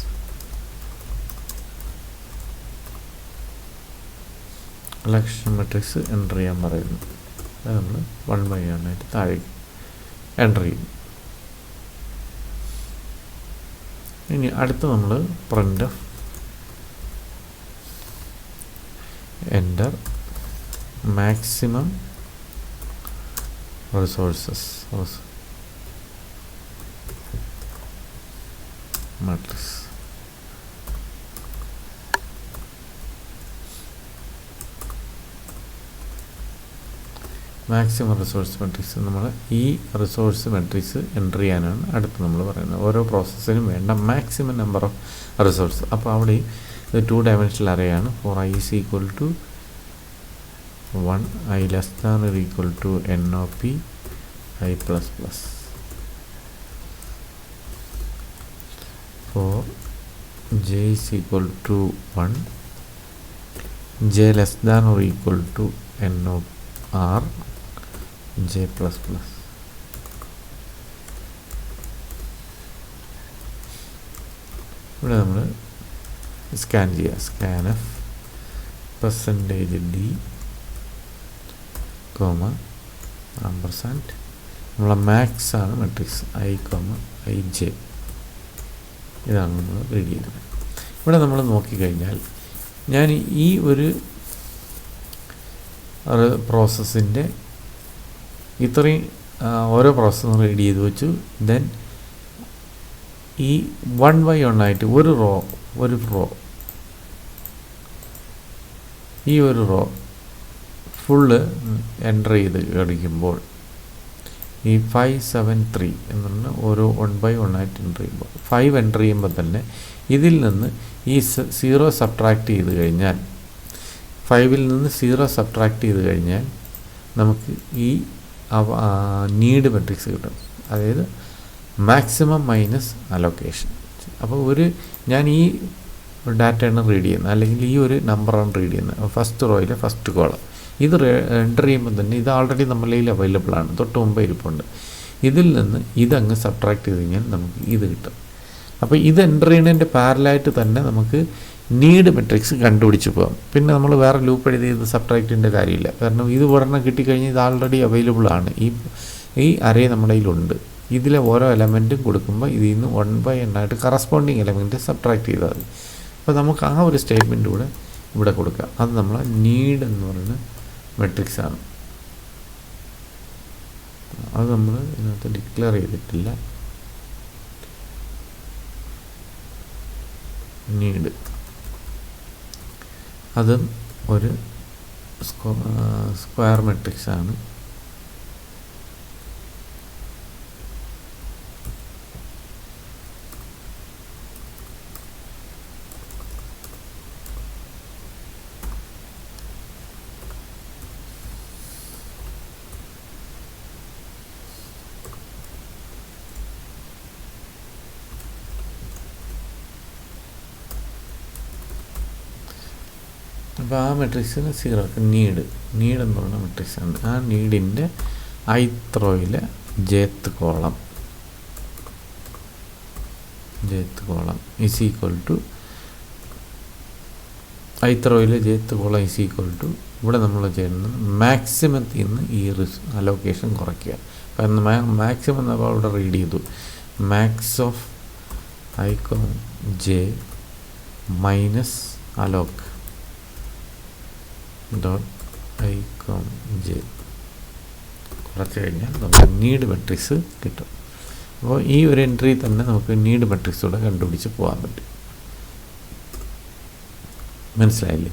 Allocation matrix enter ചെയ്യാൻ പറയുന്നു. അത് നമ്മൾ 1/1 ആയിട്ട് താഴെ എൻ്റർ ചെയ്യും. ഇനി അടുത്ത് നമ്മൾ print of enter maximum resources matrix. Maximum resource matrix നമ്മൾ ഈ റിസോഴ്സ് മെട്രിക്സ് എൻ്റർ ചെയ്യാനാണ് അടുത്ത് നമ്മൾ പറയുന്നത്. ഓരോ പ്രോസസ്സിനും വേണ്ട മാക്സിമം നമ്പർ ഓഫ് റിസോഴ്സ്. അപ്പോൾ അവിടെ ഇത് 2 ഡയമെൻഷണൽ അറേയാണ്. For I is equal to 1, I less than or equal to NOP i plus plus. For j is equal to 1, j less than or equal to NOR j plus plus. ഇവിടെ നമ്മൾ scan ചെയ്യുക. Scan of %d, ampersand. നമ്മളെ max ആണ് matrix I J. ഇതാണ് നമ്മൾ read ചെയ്തത്. ഇവിടെ നമ്മൾ നോക്കിക്കഴിഞ്ഞാൽ ഞാൻ ഈ ഒരു പ്രോസസ്സിൻ്റെ ഇത്രയും ഓരോ പ്രോസസ്സും റീഡ് ചെയ്ത് വെച്ചു. ദെൻ ഈ 1/1 ആയിട്ട് ഒരു റോ ഈ ഒരു റോ ഫുള്ള് എൻ്റർ ചെയ്ത് കഴിക്കുമ്പോൾ ഈ 573 എന്ന് പറഞ്ഞാൽ ഓരോ 1/1 ആയിട്ട് എൻ്റർ ചെയ്യുമ്പോൾ 5 എൻ്റർ ചെയ്യുമ്പോൾ തന്നെ ഇതിൽ നിന്ന് ഈ 0 സബ്ട്രാക്ട് ചെയ്ത് കഴിഞ്ഞാൽ 5ൽ നിന്ന് 0 സബ്ട്രാക്ട് ചെയ്ത് കഴിഞ്ഞാൽ നമുക്ക് ഈ നീഡ് മെട്രിക്സ് കിട്ടും. അതായത് മാക്സിമം മൈനസ് അലോക്കേഷൻ. അപ്പോൾ ഞാൻ ഈ ഡാറ്റയാണ് റീഡ് ചെയ്യുന്നത്, അല്ലെങ്കിൽ ഈ ഒരു നമ്പറാണ് റീഡ് ചെയ്യുന്നത്. ഫസ്റ്റ് റോയിലെ ഫസ്റ്റ് കോളം ഇത് എൻ്റർ ചെയ്യുമ്പോൾ തന്നെ ഇത് ഓൾറെഡി നമ്മളെ അവൈലബിൾ ആണ്, തൊട്ട് മുമ്പേ ഇരിപ്പുണ്ട്. ഇതിൽ നിന്ന് ഇതങ്ങ് സബ്ട്രാക്ട് ചെയ്ത് കഴിഞ്ഞാൽ നമുക്ക് ഇത് കിട്ടും. അപ്പോൾ ഇത് എൻ്റർ ചെയ്യുന്നതിൻ്റെ പാരലായിട്ട് തന്നെ നമുക്ക് നീഡ് മെട്രിക്സ് കണ്ടുപിടിച്ച് പോകാം. പിന്നെ നമ്മൾ വേറെ ലൂപ്പ് എഴുതി ഇത് സബ്ട്രാക്ട് ചെയ്യേണ്ട കാര്യമില്ല. കാരണം ഇത് ഒരെണ്ണം കിട്ടിക്കഴിഞ്ഞാൽ ഇത് ഓൾറെഡി അവൈലബിൾ ആണ്. ഈ അറേ നമ്മുടെ കയ്യിലുണ്ട്. ഇതിലെ ഓരോ എലമെൻറ്റും കൊടുക്കുമ്പോൾ ഇതിൽ നിന്ന് 1/n ആയിട്ട് കറസ്പോണ്ടിങ് എലമെൻറ്റ് സബ്ട്രാക്ട് ചെയ്താൽ മതി. അപ്പോൾ നമുക്ക് ആ ഒരു സ്റ്റേറ്റ്മെൻറ്റ് കൂടെ ഇവിടെ കൊടുക്കാം. അത് നമ്മൾ നീഡ് എന്ന് പറയുന്ന മെട്രിക്സ് ആണ്. അത് നമ്മൾ ഇതിനകത്ത് ഡിക്ലെയർ ചെയ്തിട്ടില്ല. നീഡ് അതും ഒരു സ്ക്വയർ മെട്രിക്സ് ആണ്. അപ്പോൾ ആ മെട്രിക്സിന് 0 നീഡ് എന്ന് പറയുന്ന മെട്രിക്സ് ഉണ്ട്. ആ നീഡിൻ്റെ ith റോയിലെ jth column is equal to ith റോയിലെ jth column is equal to ഇവിടെ നമ്മൾ ചെയ്യുന്നത് മാക്സിമത്തിൽ നിന്ന് ഈ അലോക്കേഷൻ കുറയ്ക്കുക. അപ്പം മാക്സിമം നമ്മൾ ഇവിടെ റീഡ് ചെയ്തു, max of i, j minus alloc dot i, j കുറച്ച് കഴിഞ്ഞാൽ നമുക്ക് നീഡ് മെട്രിക്സ് കിട്ടും. അപ്പോൾ ഈ ഒരു എൻട്രി തന്നെ നമുക്ക് നീഡ് മെട്രിക്സ് കൂടെ കണ്ടുപിടിച്ച് പോകാൻ പറ്റും. മനസ്സിലായില്ലേ?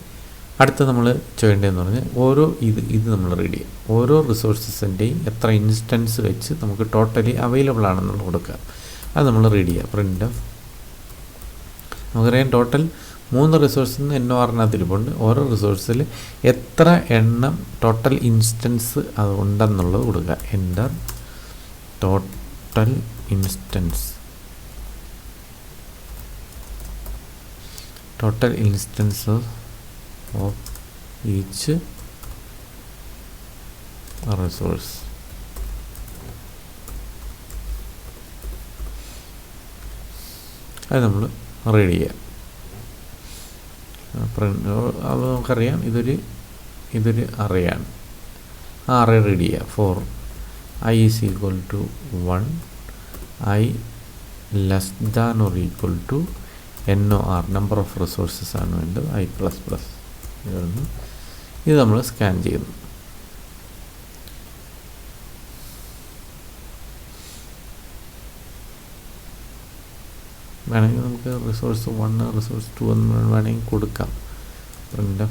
അടുത്ത് നമ്മൾ ചെയ്യേണ്ടതെന്ന് പറഞ്ഞാൽ ഇത് നമ്മൾ റീഡ് ചെയ്യും. ഓരോ റിസോഴ്സസിൻ്റെയും എത്ര ഇൻസ്റ്റൻസ് വെച്ച് നമുക്ക് ടോട്ടലി അവൈലബിൾ ആണെന്നുള്ള കൊടുക്കുക. അത് നമ്മൾ റീഡ് ചെയ്യുക. പ്രിൻ്റ് ഓഫ് നമുക്കറിയാം ടോട്ടൽ 3 റിസോഴ്സിൽ നിന്ന് NOR-നകത്ത് ഇരിപ്പുണ്ട്. ഓരോ റിസോഴ്സിൽ എത്ര എണ്ണം ടോട്ടൽ ഇൻസ്റ്റൻസ് അത് ഉണ്ടെന്നുള്ളത് കൊടുക്കുക. Enter total instance of each resource. അത് നമ്മൾ റീഡ് ചെയ്യുക. അപ്പോൾ നമുക്കറിയാം ഇതൊരു അറേയാണ്. ആ അറേ റീഡ് ചെയ്യുക. For i is equal to 1, i less than or equal to NOR number of resources ആണ് വേണ്ടത്, i++. ഇത് നമ്മൾ സ്കാൻ ചെയ്യുന്നു. വേണമെങ്കിൽ നമുക്ക് റിസോഴ്സ് 1 റിസോഴ്സ് 2 എന്ന് വേണമെങ്കിൽ കൊടുക്കാം. പ്രിൻ്റ്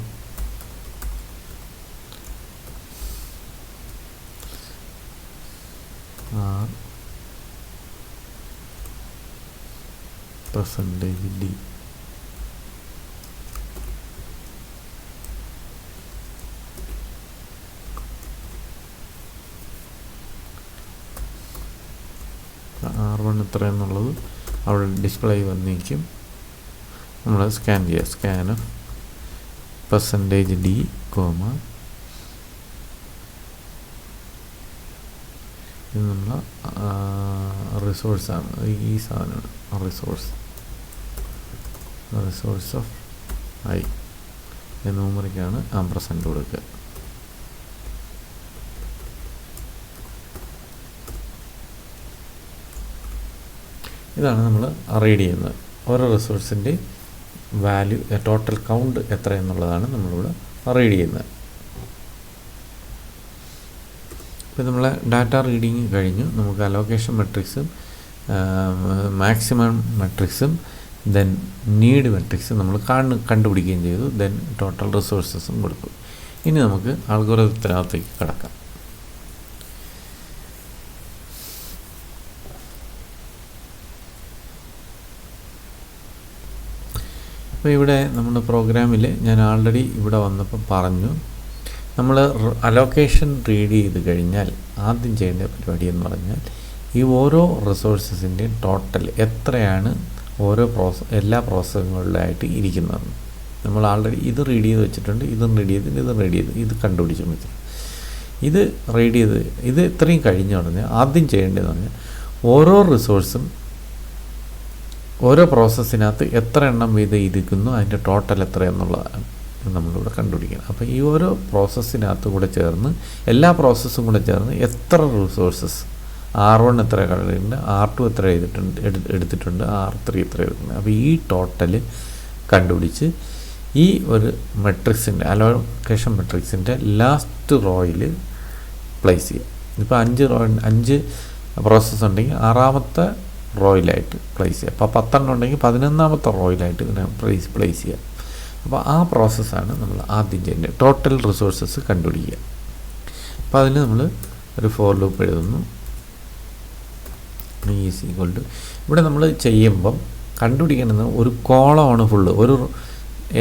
%d R1 എത്ര എന്നുള്ളത് അവിടെ ഡിസ്പ്ലേ വന്നിരിക്കും. നമ്മൾ സ്കാൻ ചെയ്യുക. സ്കാൻ ഓഫ് %d, ഇത് നമ്മൾ റിസോഴ്സാണ്. ഈ സാധനമാണ് റിസോഴ്സ് ഓഫ് i ന്യൂമറിക്കാണ് ആംപർസൻഡ് കൊടുക്കുക. ഇതാണ് നമ്മൾ റീഡ് ചെയ്യുന്നത്. ഓരോ റിസോഴ്സിൻ്റെ വാല്യൂ ടോട്ടൽ കൗണ്ട് എത്ര എന്നുള്ളതാണ് നമ്മളിവിടെ റീഡ് ചെയ്യുന്നത്. ഇപ്പോൾ നമ്മളെ ഡാറ്റ റീഡിങ് കഴിഞ്ഞു. നമുക്ക് അലോക്കേഷൻ മെട്രിക്സും മാക്സിമം മെട്രിക്സും ദെൻ നീഡ് മെട്രിക്സും നമ്മൾ കണ്ടുപിടിക്കുകയും ചെയ്തു. ദെൻ ടോട്ടൽ റിസോഴ്സസും കൊടുത്തു. ഇനി നമുക്ക് അൽഗോരിതത്തിനകത്തേക്ക് കടക്കാം. അപ്പോൾ ഇവിടെ നമ്മുടെ പ്രോഗ്രാമിൽ ഞാൻ ആൾറെഡി ഇവിടെ വന്നപ്പോൾ പറഞ്ഞു, നമ്മൾ അലോക്കേഷൻ റീഡ് ചെയ്ത് കഴിഞ്ഞാൽ ആദ്യം ചെയ്യേണ്ട പരിപാടി എന്ന് പറഞ്ഞാൽ ഈ ഓരോ റിസോഴ്സസിൻ്റെയും ടോട്ടൽ എത്രയാണ് ഓരോ എല്ലാ പ്രോസസ്സുകളിലായിട്ട് ഇരിക്കുന്നത്. നമ്മൾ ആൾറെഡി ഇത് റീഡ് ചെയ്ത് വെച്ചിട്ടുണ്ട്, ഇതും റീഡ് ചെയ്ത് ഇത് കണ്ടുപിടിച്ചു വെച്ചിട്ടുണ്ട്. ഇത് റീഡ് ചെയ്ത് ഇത് ഇത്രയും കഴിഞ്ഞു പറഞ്ഞാൽ ആദ്യം ചെയ്യേണ്ടതെന്ന് പറഞ്ഞാൽ ഓരോ റിസോഴ്സും ഓരോ പ്രോസസ്സിനകത്ത് എത്ര എണ്ണം വീതം ഇരിക്കുന്നു, അതിൻ്റെ ടോട്ടൽ എത്ര എന്നുള്ളതാണ് നമ്മളിവിടെ കണ്ടുപിടിക്കണം. അപ്പോൾ ഈ ഓരോ പ്രോസസ്സിനകത്ത് കൂടെ ചേർന്ന് എല്ലാ പ്രോസസ്സും കൂടെ ചേർന്ന് എത്ര റിസോഴ്സസ് R1 എത്ര കളറിട്ടുണ്ട്, R2 എത്ര എടുത്തിട്ടുണ്ട്, R3 എത്ര എടുത്തിട്ടുണ്ട്. അപ്പോൾ ഈ ടോട്ടൽ കണ്ടുപിടിച്ച് ഈ ഒരു മെട്രിക്സിൻ്റെ അലോക്കേഷൻ മെട്രിക്സിൻ്റെ ലാസ്റ്റ് റോയിൽ പ്ലേസ് ചെയ്യുക. ഇപ്പോൾ 5 പ്രോസസ്സ് ഉണ്ടെങ്കിൽ 6ാമത്തെ റോയിലായിട്ട് പ്ലേസ് ചെയ്യുക. അപ്പോൾ 10 ഉണ്ടെങ്കിൽ 11ാമത്തെ റോയിലായിട്ട് ഇതിനെ പ്ലേസ് ചെയ്യുക. അപ്പോൾ ആ പ്രോസസ്സാണ് നമ്മൾ ആദ്യം ചെയ്യേണ്ടത്, ടോട്ടൽ റിസോഴ്സസ് കണ്ടുപിടിക്കുക. അപ്പോൾ അതിന് നമ്മൾ ഒരു ഫോർ ലൂപ്പ് എഴുതുന്നു. ഈസ് ഈക്വൽ ടു ഇവിടെ നമ്മൾ ചെയ്യുമ്പം കണ്ടുപിടിക്കുന്നത് ഒരു കോളമാണ് ഫുള്ള്, ഒരു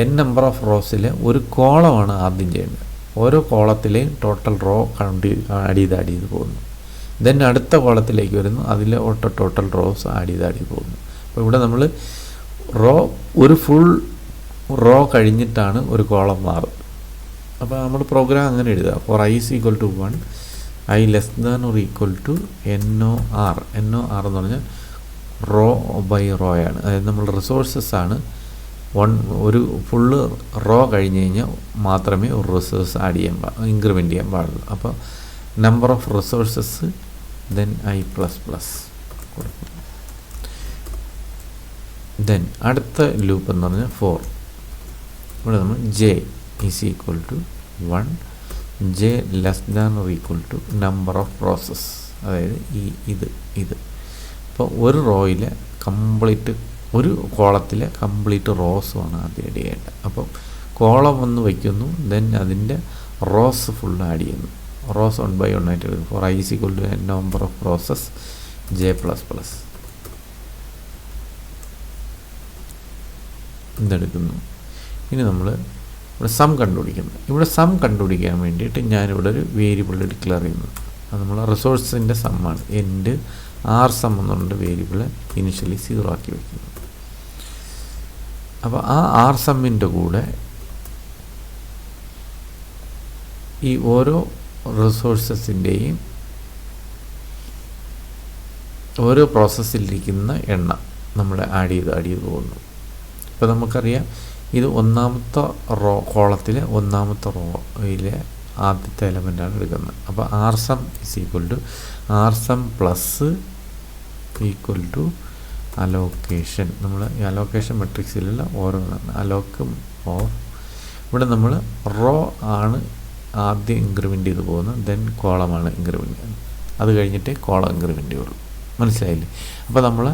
n നമ്പർ ഓഫ് റോസിൽ ഒരു കോളമാണ് ആദ്യം ചെയ്യേണ്ടത്. ഓരോ കോളത്തിലെയും ടോട്ടൽ റോ ആഡ് ചെയ്ത് പോകുന്നു. ദെൻ അടുത്ത കോളത്തിലേക്ക് വരുന്നു, അതിലെ ടോട്ടൽ റോസ് ആഡ് ചെയ്ത് പോകുന്നു. അപ്പോൾ ഇവിടെ നമ്മൾ റോ റോ കഴിഞ്ഞിട്ടാണ് ഒരു കോളം മാറുന്നത്. അപ്പോൾ നമ്മൾ പ്രോഗ്രാം അങ്ങനെ എഴുതുക. For i is equal to 1, i less than or equal to NOR. NOR എന്ന് പറഞ്ഞാൽ റോ ബൈ റോ ആണ്. അതായത് നമ്മൾ റിസോഴ്സസ് ആണ് ഒരു ഫുള്ള് റോ കഴിഞ്ഞ് കഴിഞ്ഞാൽ മാത്രമേ ഒരു റിസോഴ്സ് ആഡ് ചെയ്യാൻ ഇൻക്രിമെൻറ്റ് ചെയ്യാൻ പാടുള്ളൂ. അപ്പോൾ number of resources then i++ കൊടുക്കും. ദെൻ അടുത്ത ലൂപ്പ് എന്ന് പറഞ്ഞാൽ 4. ഇവിടെ നമ്മൾ j is equal to 1, j less than or equal to number of process. അതായത് ഇത് അപ്പോൾ ഒരു റോയിലെ കംപ്ലീറ്റ് ഒരു കോളത്തിലെ കംപ്ലീറ്റ് റോസുമാണ് ആദ്യം ആഡ് ചെയ്യേണ്ടത്. അപ്പം കോളം ഒന്ന് വയ്ക്കുന്നു, ദെൻ അതിൻ്റെ റോസ് ഫുൾ ആഡ് ചെയ്യുന്നു. റോസ് 1/1 ആയിട്ട് എടുക്കും. For i is equal to number of process j++. ഇതെടുക്കുന്നു. ഇനി നമ്മൾ ഇവിടെ സം കണ്ടുപിടിക്കുന്നു. ഇവിടെ സം കണ്ടുപിടിക്കാൻ വേണ്ടിയിട്ട് ഞാനിവിടെ ഒരു വേരിയബിൾ ഡിക്ലെയർ ചെയ്യുന്നു. അത് നമ്മൾ റിസോഴ്സിൻ്റെ സമ്മാണ്. എൻ്റെ r_sum എന്നുണ്ട് വേരിയബിൾ ഇനിഷ്യലി 0 ആക്കി വയ്ക്കുന്നു. അപ്പോൾ ആ r_sumൻ്റെ കൂടെ ഈ ഓരോ റിസോഴ്സസിൻ്റെയും ഓരോ പ്രോസസ്സിലിരിക്കുന്ന എണ്ണം നമ്മൾ ആഡ് ചെയ്ത് പോകുന്നു. ഇപ്പോൾ നമുക്കറിയാം ഇത് ഒന്നാമത്തെ കോളത്തിലെ ഒന്നാമത്തെ റോയിലെ ആദ്യത്തെ എലമെൻ്റാണ് എടുക്കുന്നത്. അപ്പോൾ r_sum is equal to r_sum plus equal to allocation. നമ്മൾ ഈ അലോക്കേഷൻ മെട്രിക്സിലുള്ള ഓരോന്നാണ് അലോക്കും ഓഫ്. ഇവിടെ നമ്മൾ റോ ആണ് ആദ്യം ഇൻക്രിമെൻ്റ് ചെയ്ത് പോകുന്നത്, ദെൻ കോളമാണ് ഇൻക്രിമെൻ്റ് ചെയ്യുന്നത്. അത് കഴിഞ്ഞിട്ടേ കോളം ഇൻക്രിമെൻ്റ് ചെയ്യുള്ളൂ. മനസ്സിലായില്ലേ? അപ്പോൾ നമ്മൾ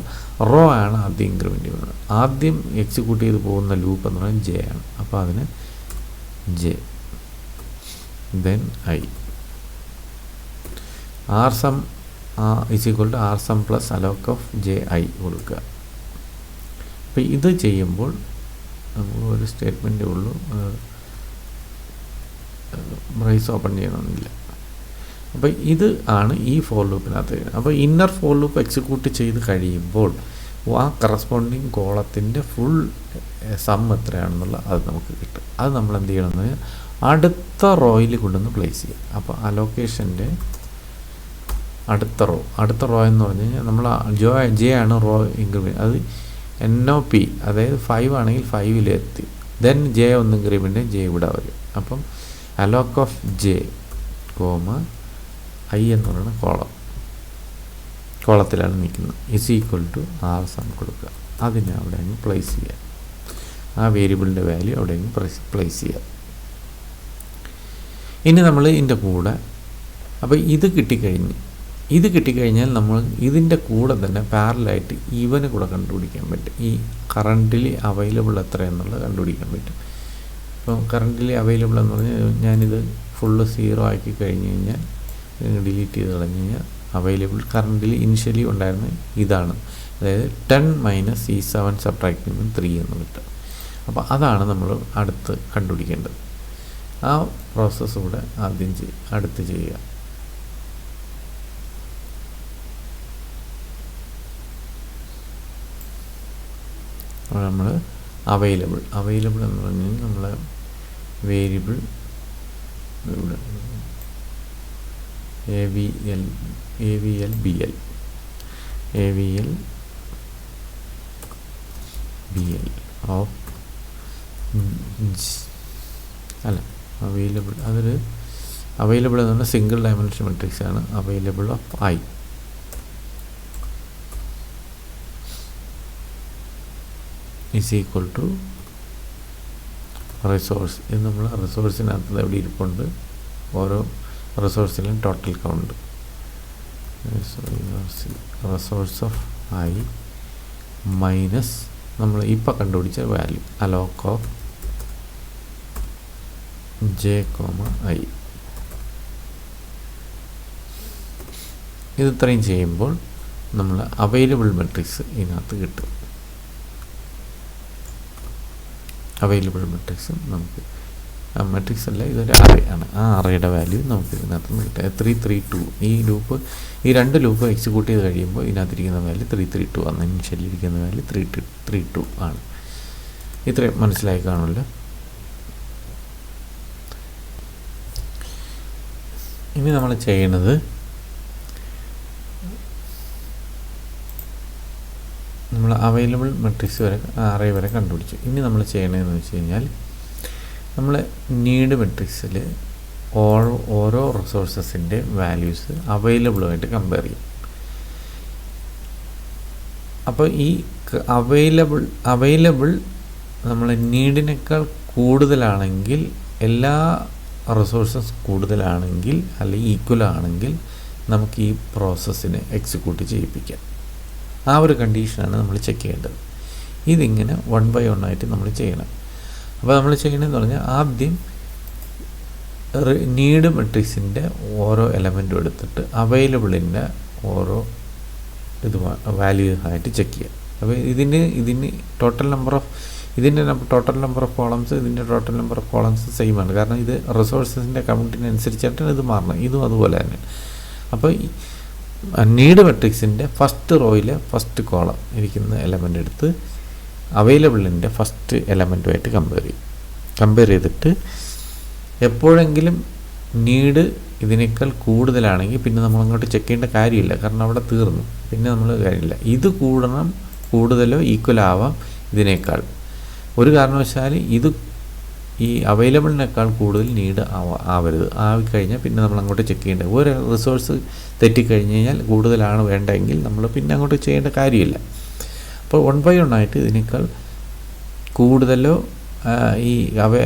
റോ ആണ് ആദ്യം ഇൻക്രിമെൻ്റ് ചെയ്യുന്നത്. ആദ്യം എക്സിക്യൂട്ട് ചെയ്ത് പോകുന്ന ലൂപ്പ് എന്ന് പറയുന്നത് ജെ ആണ്. അപ്പോൾ അതിന് J then I. r_sum is equal to r_sum plus Alok of j I കൊടുക്കുക. അപ്പോൾ ഇത് ചെയ്യുമ്പോൾ നമുക്ക് ഒരു സ്റ്റേറ്റ്മെൻറ്റേ ഉള്ളൂ, ബ്രേസ് ഓപ്പൺ ചെയ്യണമെന്നില്ല. അപ്പോൾ ഇത് ആണ് ഈ ഫോർ ലൂപ്പിനകത്ത്. അപ്പോൾ ഇന്നർ ഫോർ ലൂപ്പ് എക്സിക്യൂട്ട് ചെയ്ത് കഴിയുമ്പോൾ ആ കറസ്പോണ്ടിങ് കോളത്തിൻ്റെ ഫുൾ സം എത്രയാണെന്നുള്ള അത് നമുക്ക് കിട്ടും. അത് നമ്മൾ എന്ത് ചെയ്യണമെന്ന് പറഞ്ഞാൽ അടുത്ത റോയിൽ കൊണ്ടുവന്ന് പ്ലേസ് ചെയ്യുക. അപ്പോൾ അലോക്കേഷൻ്റെ അടുത്ത റോ എന്ന് പറഞ്ഞു കഴിഞ്ഞാൽ നമ്മൾ ജെ ആണ് റോ ഇൻക്രിമെൻറ്റ്. അത് NOP, അതായത് 5 ആണെങ്കിൽ 5-ലെത്തി, ദെൻ ജെ ഒന്ന് ഇൻക്രിമെൻറ്റ് ജെ ഇവിടെ വരും. അപ്പം അലോക്ക് ഓഫ് ജെ ഐ എന്ന് പറയുന്ന കോളത്തിലാണ് നിൽക്കുന്നത്. ഇസ് ഈക്വൽ ടു r_sum കൊടുക്കുക. അതിനെ അവിടെ അങ്ങ് പ്ലേസ് ചെയ്യുക. ആ വേരിയബിളിൻ്റെ വാല്യൂ അവിടെ അങ്ങ് പ്ലേസ് ചെയ്യുക. ഇനി നമ്മൾ ഇതിൻ്റെ കൂടെ അപ്പോൾ ഇത് കിട്ടിക്കഴിഞ്ഞാൽ നമ്മൾ ഇതിൻ്റെ കൂടെ തന്നെ പാരലായിട്ട് ഇവന് കൂടെ കണ്ടുപിടിക്കാൻ പറ്റും. ഈ കറൻ്റിലി അവൈലബിൾ എത്രയെന്നുള്ളത് കണ്ടുപിടിക്കാൻ പറ്റും. ഇപ്പം കറൻ്റിലി അവൈലബിൾ എന്ന് പറഞ്ഞാൽ ഞാനിത് ഫുള്ള് 0 ആക്കി കഴിഞ്ഞ് കഴിഞ്ഞാൽ ഡിലീറ്റ് ചെയ്ത് കളഞ്ഞ് കഴിഞ്ഞാൽ അവൈലബിൾ കറൻ്റിലി ഇനിഷ്യലി ഉണ്ടായിരുന്ന ഇതാണ്. അതായത് 10 - ഈ 7 സബ്ട്രാക്ട് ചെയ്യുമ്പോൾ 3 എന്ന് കിട്ടും. അപ്പോൾ അതാണ് നമ്മൾ അടുത്ത് കണ്ടുപിടിക്കേണ്ടത്. ആ പ്രോസസ്സ് കൂടെ ആദ്യം അടുത്ത് ചെയ്യുക. അപ്പോൾ നമ്മൾ അവൈലബിൾ എന്ന് പറഞ്ഞു കഴിഞ്ഞാൽ നമ്മളെ വേരിയബിൾ ഇവിടെ AVL BL ഓഫ് അവൈലബിൾ. അതൊരു അവൈലബിൾ എന്ന് പറഞ്ഞാൽ സിംഗിൾ ഡയമെൻഷൻ മെട്രിക്സ് ആണ്. Available of i is equal to resource. ഇത് നമ്മൾ റിസോഴ്സിനകത്ത് എവിടെ ഇരിപ്പുണ്ട്, ഓരോ റിസോഴ്സിലും total count. Resource of i minus നമ്മൾ ഇപ്പോൾ കണ്ടുപിടിച്ച value alloc of j i. ഇത് ഇത്രയും ചെയ്യുമ്പോൾ നമ്മൾ അവൈലബിൾ മെട്രിക്സ് ഇതിനകത്ത് കിട്ടും. അവൈലബിൾ മെട്രിക്സ് നമുക്ക് മെട്രിക്സ് അല്ല, ഇതൊരു അറേ ആണ്. ആ അറേയുടെ വാല്യൂ നമുക്ക് ഇതിനകത്ത് നിന്ന് കിട്ടുക 332. ഈ രണ്ട് ലൂപ്പ് എക്സിക്യൂട്ട് ചെയ്ത് കഴിയുമ്പോൾ ഇതിനകത്തിരിക്കുന്ന വാല്യൂ 332 ആണ്. ഇനിഷ്യലി ഇരിക്കുന്ന വാല്യൂ 332 ആണ്. ഇത്രയും മനസ്സിലായി കാണുമല്ലോ. ഇനി നമ്മൾ ചെയ്യണത് നമ്മൾ അവൈലബിൾ മെട്രിക്സ് വരെ അറേ വരെ കണ്ടുപിടിച്ചു. ഇനി നമ്മൾ ചെയ്യണതെന്ന് വെച്ച് കഴിഞ്ഞാൽ നമ്മൾ നീഡ് മെട്രിക്സിൽ ഓരോ റിസോഴ്സസിൻ്റെ വാല്യൂസ് അവൈലബിളുമായിട്ട് കമ്പയർ ചെയ്യും. അപ്പോൾ ഈ അവൈലബിൾ നമ്മൾ നീഡിനേക്കാൾ കൂടുതലാണെങ്കിൽ, എല്ലാ റിസോഴ്സസ് കൂടുതലാണെങ്കിൽ അല്ലെങ്കിൽ ഈക്വൽ ആണെങ്കിൽ നമുക്ക് ഈ പ്രോസസ്സിനെ എക്സിക്യൂട്ട് ചെയ്യിപ്പിക്കാം. ആ ഒരു കണ്ടീഷനാണ് നമ്മൾ ചെക്ക് ചെയ്യേണ്ടത്. ഇതിങ്ങനെ 1 by 1 ആയിട്ട് നമ്മൾ ചെയ്യണം. അപ്പോൾ നമ്മൾ ചെയ്യണമെന്ന് പറഞ്ഞാൽ ആദ്യം നീഡ് മെട്രിക്സിൻ്റെ ഓരോ എലമെൻറ്റും എടുത്തിട്ട് അവൈലബിളിൻ്റെ ഓരോ വാല്യൂ ആയിട്ട് ചെക്ക് ചെയ്യാം. അപ്പോൾ ഇതിന് ടോട്ടൽ നമ്പർ ഓഫ് കോളംസ് ഇതിൻ്റെ total number of columns same ആണ്. കാരണം ഇത് റിസോഴ്സസിൻ്റെ കൗണ്ടിനനുസരിച്ചിട്ടാണ് ഇത് മാറണം. ഇതും അതുപോലെ തന്നെ. അപ്പോൾ നീഡ് മെട്രിക്സിൻ്റെ ഫസ്റ്റ് റോയിലെ ഫസ്റ്റ് കോളം ഇരിക്കുന്ന എലമെൻ്റ് എടുത്ത് അവൈലബിളിൻ്റെ ഫസ്റ്റ് എലമെൻറ്റുമായിട്ട് കമ്പയർ ചെയ്തിട്ട് എപ്പോഴെങ്കിലും നീഡ് ഇതിനേക്കാൾ കൂടുതലാണെങ്കിൽ പിന്നെ നമ്മളങ്ങോട്ട് ചെക്ക് ചെയ്യേണ്ട കാര്യമില്ല. കാരണം അവിടെ തീർന്നു. പിന്നെ നമ്മൾ കാര്യമില്ല. ഇത് കൂടുതലോ ഈക്വൽ ആവാം ഇതിനേക്കാൾ. ഒരു കാരണവശാൽ ഈ അവൈലബിളിനേക്കാൾ കൂടുതൽ നീഡ് ആവരുത്. ആവിക്കഴിഞ്ഞാൽ പിന്നെ നമ്മൾ അങ്ങോട്ട് ചെക്ക് ചെയ്യേണ്ടത്. ഒരു റിസോഴ്സ് തെറ്റിക്കഴിഞ്ഞ് കഴിഞ്ഞാൽ കൂടുതലാണ് വേണ്ടതെങ്കിൽ നമ്മൾ പിന്നെ അങ്ങോട്ട് ചെയ്യേണ്ട കാര്യമില്ല. അപ്പോൾ 1 by 1 ആയിട്ട് ഇതിനേക്കാൾ കൂടുതലോ ഈ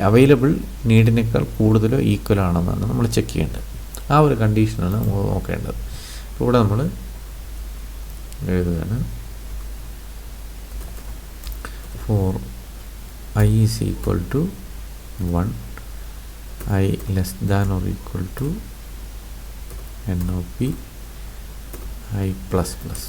അവൈലബിൾ നീഡിനേക്കാൾ കൂടുതലോ ഈക്വൽ ആണെന്നാണ് നമ്മൾ ചെക്ക് ചെയ്യേണ്ടത്. ആ ഒരു കണ്ടീഷനാണ് നമ്മൾ നോക്കേണ്ടത്. അപ്പോൾ ഇവിടെ നമ്മൾ എഴുതുകയാണ് for I is equal to 1, I less than or equal to NOP I plus plus.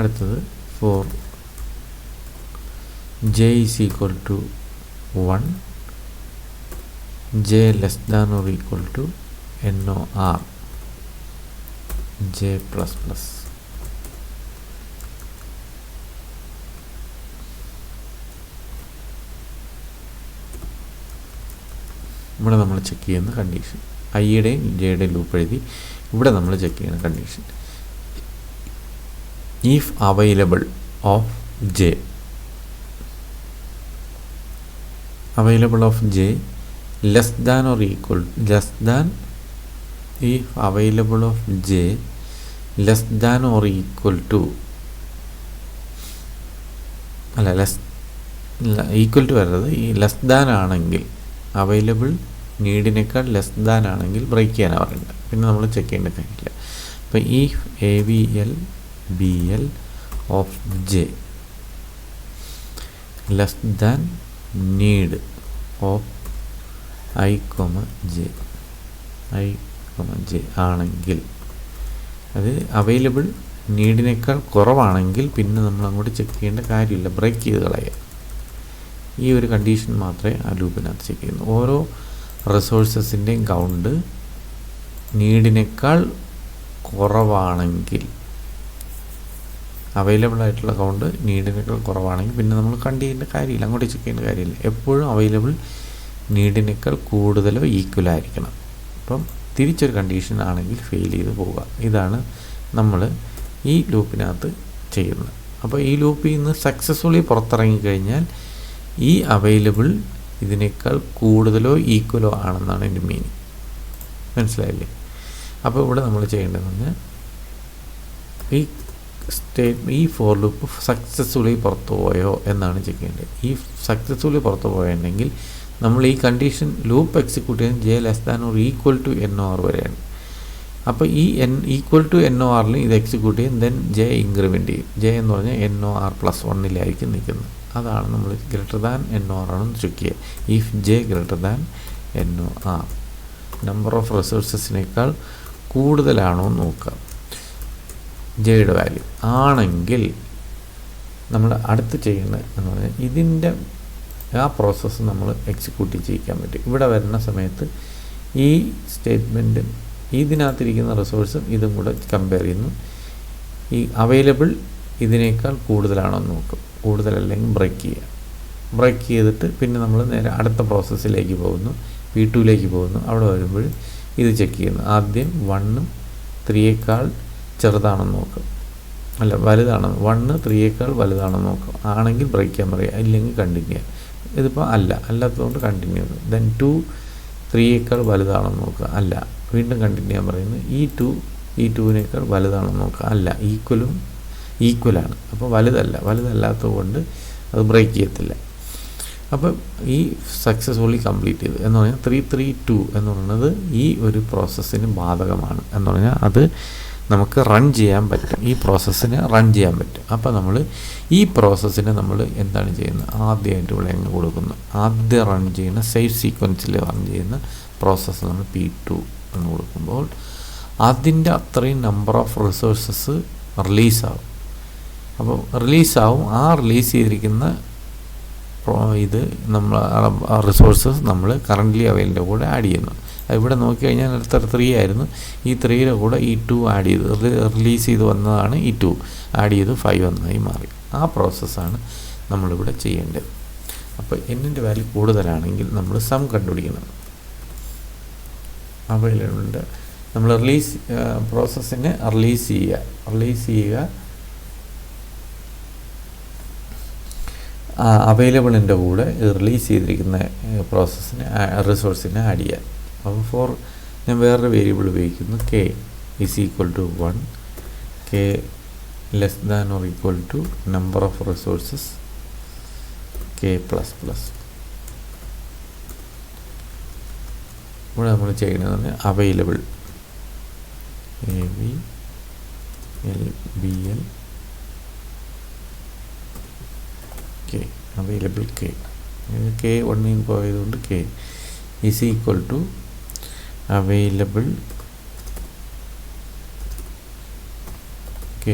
അടുത്തത് for j is equal to 1, j less than or equal to NOR j plus plus. ഇവിടെ നമ്മൾ ചെക്ക് ചെയ്യുന്ന condition ഐയുടെയും ജെയുടെയും loop എഴുതി ഇവിടെ നമ്മൾ check ചെയ്യുന്ന condition if available of j less than or equal less than if available of j less than or equal to അല്ല equal to വരുന്നത് ഈ ലെസ് ദാൻ ആണെങ്കിൽ അവൈലബിൾ നീഡിനേക്കാൾ ലെസ് ദാൻ ആണെങ്കിൽ ബ്രേക്ക് ചെയ്യാനാണ് പറയുന്നത്. പിന്നെ നമ്മൾ ചെക്ക് ചെയ്യേണ്ട കാര്യമില്ല. അപ്പോൾ ഈ AVL of j less than need of I, j ആണെങ്കിൽ, അത് അവൈലബിൾ നീഡിനേക്കാൾ കുറവാണെങ്കിൽ പിന്നെ നമ്മൾ അങ്ങോട്ട് ചെക്ക് ചെയ്യേണ്ട കാര്യമില്ല, ബ്രേക്ക് ചെയ്ത് കളയുക. ഈ ഒരു കണ്ടീഷൻ മാത്രമേ ആ ലൂപ്പിനകത്ത് ചെക്ക് ചെയ്യുന്നു. ഓരോ റിസോഴ്സസിൻ്റെയും കൗണ്ട് നീഡിനേക്കാൾ കുറവാണെങ്കിൽ, അവൈലബിൾ ആയിട്ടുള്ള കൗണ്ട് നീഡിനേക്കാൾ കുറവാണെങ്കിൽ പിന്നെ നമ്മൾ ചെയ്യേണ്ട കാര്യമില്ല, അങ്ങോട്ട് ചെക്ക് ചെയ്യേണ്ട കാര്യമില്ല. എപ്പോഴും അവൈലബിൾ നീഡിനേക്കാൾ കൂടുതലോ ഈക്വൽ ആയിരിക്കണം. അപ്പം തിരിച്ചൊരു കണ്ടീഷൻ ആണെങ്കിൽ ഫെയിൽ ചെയ്ത് പോവുക. ഇതാണ് നമ്മൾ ഈ ലൂപ്പിനകത്ത് ചെയ്യുന്നത്. അപ്പോൾ ഈ ലൂപ്പിൽ നിന്ന് സക്സസ്ഫുള്ളി പുറത്തിറങ്ങിക്കഴിഞ്ഞാൽ ഈ അവൈലബിൾ ഇതിനേക്കാൾ കൂടുതലോ ഈക്വലോ ആണെന്നാണ് എൻ്റെ മീനിങ്. മനസ്സിലായില്ലേ? അപ്പോൾ ഇവിടെ നമ്മൾ ചെയ്യേണ്ടതെന്ന് ഈ ഫോർ ലൂപ്പ് സക്സസ്ഫുള്ളി പുറത്തു പോയോ എന്നാണ് ചെക്ക് ചെയ്യേണ്ടത്. ഈ സക്സസ്ഫുള്ളി പുറത്തു പോയിട്ടുണ്ടെങ്കിൽ നമ്മൾ ഈ കണ്ടീഷൻ ലൂപ്പ് എക്സിക്യൂട്ട് ചെയ്യാൻ j less than or equal to NOR വരെയാണ്. അപ്പോൾ ഈ ഈക്വൽ ടു NORൽ ഇത് എക്സിക്യൂട്ട് ചെയ്യും, ദെൻ j ഇൻക്രിമെൻറ്റ് ചെയ്യും. j എന്ന് പറഞ്ഞാൽ NOR +1 നിൽക്കുന്നത്. അതാണ് നമ്മൾ ഗ്രേറ്റർ ദാൻ NOR ആണെന്ന് ചെക്ക് ചെയ്യുക. If j greater than NOR, number of റിസോഴ്സസിനേക്കാൾ കൂടുതലാണോ എന്ന് നോക്കുക ജെയുടെ വാല്യൂ. ആണെങ്കിൽ നമ്മൾ അടുത്ത് ചെയ്യുന്നത് എന്ന് പറഞ്ഞാൽ ഇതിൻ്റെ ആ പ്രോസസ്സ് നമ്മൾ എക്സിക്യൂട്ട് ചെയ്യിക്കാൻ പറ്റും. ഇവിടെ വരുന്ന സമയത്ത് ഈ സ്റ്റേറ്റ്മെൻറ്റ് ഇതിനകത്തിരിക്കുന്ന റിസോഴ്സും ഇതും കൂടെ കമ്പയർ ചെയ്യുന്നു. ഈ അവൈലബിൾ ഇതിനേക്കാൾ കൂടുതലാണോ എന്ന് നോക്കും. കൂടുതലല്ലെങ്കിൽ ബ്രേക്ക് ചെയ്യുക. ബ്രേക്ക് ചെയ്തിട്ട് പിന്നെ നമ്മൾ നേരെ അടുത്ത പ്രോസസ്സിലേക്ക് പോകുന്നു, P2ലേക്ക് പോകുന്നു. അവിടെ വരുമ്പോൾ ഇത് ചെക്ക് ചെയ്യുന്നു. ആദ്യം 1 3യേക്കാൾ ചെറുതാണെന്ന് നോക്കും, അല്ല വലുതാണെന്ന്. 1 3യേക്കാൾ വലുതാണെന്ന് നോക്കും. ആണെങ്കിൽ ബ്രേക്ക് ചെയ്യാൻ പറയുക, ഇല്ലെങ്കിൽ കണ്ടിന്യൂ. ഇതിപ്പോൾ അല്ലാത്തതുകൊണ്ട് കണ്ടിന്യൂ ചെയ്യുന്നു. ദെൻ 2 3യേക്കാൾ വലുതാണെന്ന് നോക്കുക, അല്ല, വീണ്ടും കണ്ടിന്യൂ ചെയ്യാൻ പറയുന്നു. ഈ 2വിനേക്കാൾ വലുതാണെന്ന് നോക്കുക, അല്ല, ഈക്വലാണ്. അപ്പോൾ വലുതല്ലാത്തത് കൊണ്ട് അത് ബ്രേക്ക് ചെയ്യത്തില്ല. അപ്പം ഈ സക്സസ്ഫുള്ളി കംപ്ലീറ്റ് ചെയ്തു എന്ന് പറഞ്ഞാൽ 332 എന്ന് പറയുന്നത് ഈ ഒരു പ്രോസസ്സിന് ബാധകമാണ് എന്ന് പറഞ്ഞാൽ അത് നമുക്ക് റൺ ചെയ്യാൻ പറ്റും. ഈ പ്രോസസ്സിന് റൺ ചെയ്യാൻ പറ്റും. അപ്പോൾ നമ്മൾ ഈ പ്രോസസ്സിനെ നമ്മൾ എന്താണ് ചെയ്യുന്നത്, ആദ്യമായിട്ട് ഇവിടെ എങ്ങനെ കൊടുക്കുന്നു, ആദ്യം റൺ ചെയ്യുന്ന സേഫ് സീക്വൻസിൽ റൺ ചെയ്യുന്ന പ്രോസസ്സ് നമ്മൾ P2 എന്ന് കൊടുക്കുമ്പോൾ അതിൻ്റെ അത്രയും നമ്പർ ഓഫ് റിസോഴ്സസ് റിലീസാവും. അപ്പോൾ റിലീസാവും. ആ റിലീസ് ചെയ്തിരിക്കുന്ന ഇത് നമ്മൾ റിസോഴ്സസ് നമ്മൾ കറൻ്റ്ലി അവൈലിൻ്റെ കൂടെ ആഡ് ചെയ്യുന്നു. ഇവിടെ നോക്കിക്കഴിഞ്ഞാൽ അടുത്ത 3 ആയിരുന്നു. ഈ 3യുടെ കൂടെ ഈ 2 ആഡ് ചെയ്ത് റിലീസ് ചെയ്ത് വന്നതാണ്. ഈ 2 ആഡ് ചെയ്ത് 5 എന്നായി മാറി. ആ പ്രോസസ്സാണ് നമ്മളിവിടെ ചെയ്യേണ്ടത്. അപ്പോൾ എന്നിൻ്റെ വാല്യൂ കൂടുതലാണെങ്കിൽ നമ്മൾ സം കണ്ടുപിടിക്കണം. അവൈലബിളിൻ്റെ നമ്മൾ പ്രോസസ്സിനെ റിലീസ് ചെയ്യുക. അവൈലബിളിൻ്റെ കൂടെ റിലീസ് ചെയ്തിരിക്കുന്ന റിസോഴ്സിനെ ആഡ് ചെയ്യാൻ. അപ്പോൾ ഞാൻ വേറൊരു വേരിയബിൾ ഉപയോഗിക്കുന്നു. k = 1, k <= number of resources k++. ഇവിടെ നമ്മൾ ചെയ്യുന്നത് available AVLBL k, available k 1 പോയതുകൊണ്ട് k = അവൈലബിൾ k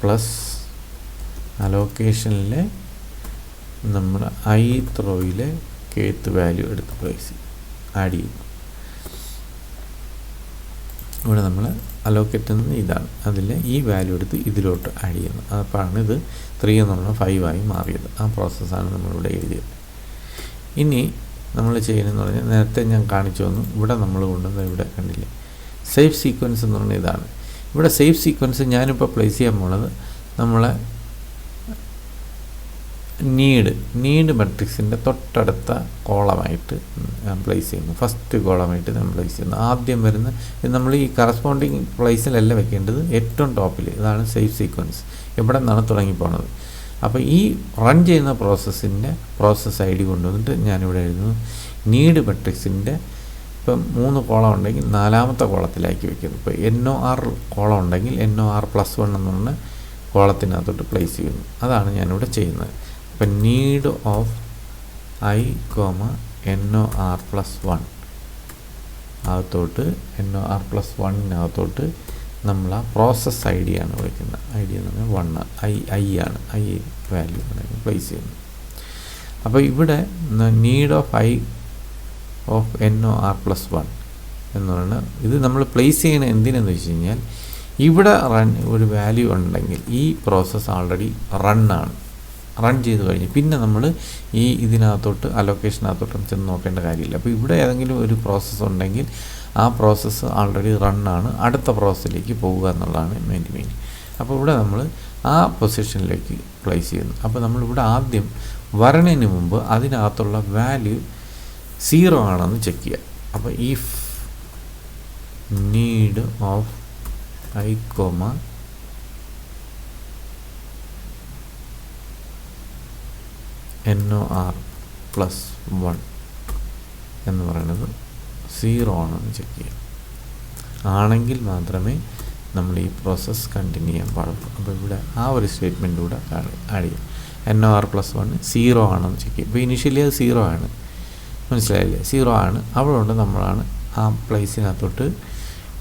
പ്ലസ് അലോക്കേഷനിലെ നമ്മൾ ith റോയിലെ kth വാല്യൂ എടുത്ത് ആഡ് ചെയ്യുന്നു. ഇവിടെ നമ്മൾ അലോക്കേറ്റ് ചെയ്യുന്നത് ഇതാണ്. അതിൽ ഈ വാല്യൂ എടുത്ത് ഇതിലോട്ട് ആഡ് ചെയ്യുന്നു. അപ്പോഴാണ് ഇത് 3 എന്നുള്ള 5 ആയി മാറിയത്. ആ പ്രോസസ്സാണ് നമ്മളിവിടെ എഴുതിയത്. ഇനി നമ്മൾ ചെയ്യുന്നതെന്ന് പറഞ്ഞാൽ നേരത്തെ ഞാൻ കാണിച്ചു തന്നു. ഇവിടെ നമ്മൾ കൊണ്ടുവന്നത് ഇവിടെ കണ്ടില്ലേ, സേഫ് സീക്വൻസ് എന്ന് പറഞ്ഞാൽ ഇതാണ്. ഇവിടെ സേഫ് സീക്വൻസ് ഞാനിപ്പോൾ പ്ലേസ് ചെയ്യാൻ പോണത് നമ്മളെ നീഡ് മെട്രിക്സിൻ്റെ തൊട്ടടുത്ത കോളമായിട്ട് ഞാൻ പ്ലേസ് ചെയ്യുന്നു. ഫസ്റ്റ് കോളമായിട്ട് ഞാൻ പ്ലേസ് ചെയ്യുന്നു. ആദ്യം വരുന്ന നമ്മൾ ഈ കറസ്പോണ്ടിങ് പ്ലേസിലല്ല വെക്കേണ്ടത്, ഏറ്റവും ടോപ്പിൽ. ഇതാണ് സേഫ് സീക്വൻസ്. ഇവിടെ നിന്നാണ് തുടങ്ങിപ്പോണത്. അപ്പോൾ ഈ റൺ ചെയ്യുന്ന പ്രോസസ്സ് ID കൊണ്ടുവന്നിട്ട് ഞാനിവിടെ എഴുതുന്നു നീഡ് മെട്രിക്സിൻ്റെ. ഇപ്പം 3 കോളം ഉണ്ടെങ്കിൽ 4ാമത്തെ കോളത്തിലാക്കി വെക്കുന്നു. ഇപ്പോൾ NOR കോളം ഉണ്ടെങ്കിൽ NOR+1 എന്ന് പറഞ്ഞ കോളത്തിനകത്തോട്ട് പ്ലേസ് ചെയ്യുന്നു. അതാണ് ഞാനിവിടെ ചെയ്യുന്നത്. ഇപ്പം നീഡ് ഓഫ് I, NOR+1 അകത്തോട്ട് NOR+1 നമ്മൾ ആ പ്രോസസ്സ് ID ആണ് വിളിക്കുന്നത്. ID എന്ന് പറഞ്ഞാൽ 1 I ആണ്. I വാല്യൂ പ്ലേസ് ചെയ്യുന്നത്. അപ്പോൾ ഇവിടെ need of I of NOR+1 എന്ന് പറയുന്നത് ഇത് നമ്മൾ പ്ലേസ് ചെയ്യണ എന്തിനെന്ന് വെച്ച് കഴിഞ്ഞാൽ ഇവിടെ ഒരു വാല്യൂ ഉണ്ടെങ്കിൽ ഈ പ്രോസസ്സ് ആൾറെഡി റൺ ചെയ്ത് കഴിഞ്ഞ് പിന്നെ നമ്മൾ ഇതിനകത്തോട്ട് അലൊക്കേഷനകത്തോട്ടും ചെന്ന് നോക്കേണ്ട കാര്യമില്ല. അപ്പോൾ ഇവിടെ ഏതെങ്കിലും ഒരു പ്രോസസ്സ് ഉണ്ടെങ്കിൽ ആ പ്രോസസ്സ് ആൾറെഡി റണ്ണാണ്, അടുത്ത പ്രോസസ്സിലേക്ക് പോവുക എന്നുള്ളതാണ് മെയിൻ. അപ്പോൾ ഇവിടെ നമ്മൾ ആ പൊസിഷനിലേക്ക് പ്ലേസ് ചെയ്യുന്നു. അപ്പോൾ നമ്മളിവിടെ ആദ്യം വരണതിന് മുമ്പ് അതിനകത്തുള്ള വാല്യൂ 0 ആണെന്ന് ചെക്ക് ചെയ്യുക. അപ്പോൾ if need of I, NOR+1 എന്ന് പറയുന്നത് 0 ആണെന്ന് ചെക്ക് ചെയ്യാം. ആണെങ്കിൽ മാത്രമേ നമ്മൾ ഈ പ്രോസസ്സ് കണ്ടിന്യൂ ചെയ്യാൻ പാടുള്ളൂ. അപ്പോൾ ഇവിടെ ആ ഒരു സ്റ്റേറ്റ്മെൻറ്റ് കൂടെ ആഡ് ചെയ്യും. NOR+1 0 ആണെന്ന് ചെക്ക് ചെയ്യും. ഇപ്പോൾ ഇനിഷ്യലി അത് 0 ആണ്, മനസ്സിലായില്ലേ? 0 ആണ്. അവിടെ നമ്മളാണ് ആ പ്ലേസിനകത്തോട്ട്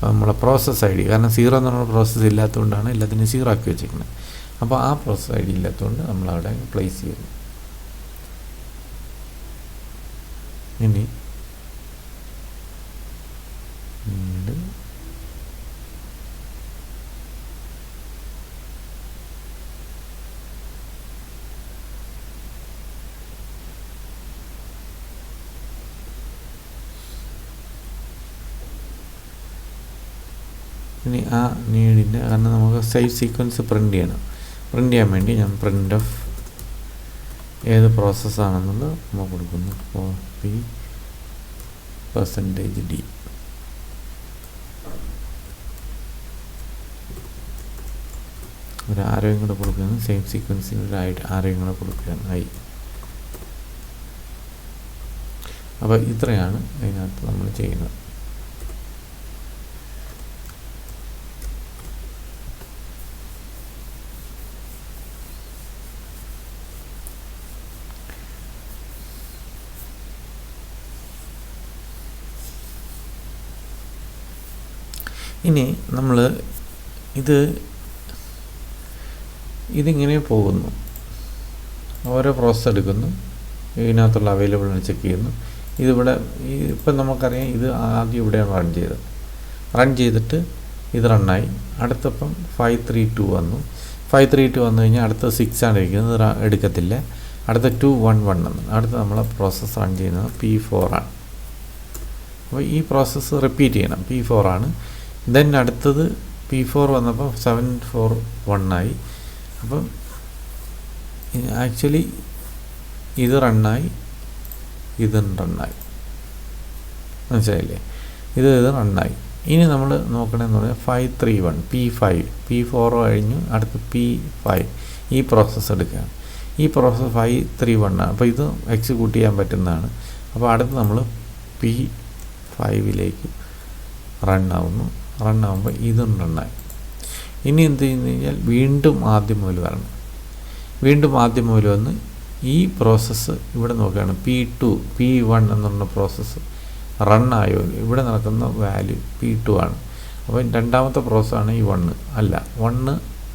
നമ്മളെ പ്രോസസ്സ് ID, കാരണം 0 എന്നുള്ള പ്രോസസ്സ് ഇല്ലാത്തതുകൊണ്ടാണ് എല്ലാത്തിനും 0 ആക്കി വെച്ചിരിക്കുന്നത്. അപ്പോൾ ആ പ്രോസസ്സ് ID ഇല്ലാത്തതുകൊണ്ട് നമ്മളവിടെ പ്ലേസ് ചെയ്യുന്നു. ഇനി ആ നീഡിൻ്റെ കാരണം നമുക്ക് സേവ് സീക്വൻസ് പ്രിൻ്റ് ചെയ്യണം. പ്രിൻ്റ് ചെയ്യാൻ വേണ്ടി ഞാൻ പ്രിൻ്റ് ഓഫ് ഏത് പ്രോസസ്സാണെന്നുള്ളത് നമ്മൾ കൊടുക്കുന്നു. കോപ്പി %d ഒരു ആരോയും കൂടെ കൊടുക്കുകയാണ്. സെയിം സീക്വൻസിന് ഒരു ആരോയും കൂടെ കൊടുക്കുകയാണ് i. അപ്പോൾ ഇത്രയാണ് അതിനകത്ത് നമ്മൾ ചെയ്യുന്നത്. ഇനി നമ്മൾ ഇതിങ്ങനെ പോകുന്നു. ഓരോ പ്രോസസ്സ് എടുക്കുന്നു, ഇതിനകത്തുള്ള അവൈലബിൾ ചെക്ക് ചെയ്യുന്നു. ഇതിവിടെ ഇപ്പം നമുക്കറിയാം ഇത് ആദ്യം ഇവിടെയാണ് റൺ ചെയ്തിട്ട് ഇത് റണ്ണായി. അടുത്തപ്പം 532 വന്നു. 532 വന്നു കഴിഞ്ഞാൽ അടുത്ത 6 ആണ് ഇരിക്കുന്നത്, എടുക്കത്തില്ല. അടുത്ത 211 വന്നു. അടുത്ത നമ്മളെ പ്രോസസ്സ് റൺ ചെയ്യുന്നത് P4 ആണ്. അപ്പോൾ ഈ പ്രോസസ്സ് റിപ്പീറ്റ് ചെയ്യണം. P4 ആണ്. ദെൻ അടുത്തത് P4 വന്നപ്പോൾ 741 ആയി. അപ്പം ആക്ച്വലി ഇത് റണ്ണായി, ഇതും റണ്ണായി. മനസ്സിലായില്ലേ? ഇത് റണ്ണായി. ഇനി നമ്മൾ നോക്കണമെന്ന് പറഞ്ഞാൽ 531 P4 കഴിഞ്ഞു. അടുത്ത് P5 ഈ പ്രോസസ്സ് എടുക്കുകയാണ്. ഈ പ്രോസസ്സ് 531 ആണ്. അപ്പോൾ ഇത് എക്സിക്യൂട്ട് ചെയ്യാൻ പറ്റുന്നതാണ്. അപ്പോൾ അടുത്ത് നമ്മൾ P5ലേക്ക് റണ്ണാവുമ്പോൾ ഇതും റണ്ണായി. ഇനി എന്ത് ചെയ്യുന്നു കഴിഞ്ഞാൽ വീണ്ടും ആദ്യം മുതൽ വരണം. വന്ന് ഈ പ്രോസസ്സ് ഇവിടെ നോക്കുകയാണ്. P1 എന്ന് പറഞ്ഞ പ്രോസസ്സ് റണ്ണായോ? ഇവിടെ നടക്കുന്ന വാല്യൂ P2 ആണ്. അപ്പോൾ രണ്ടാമത്തെ പ്രോസസ്സാണ് ഈ 1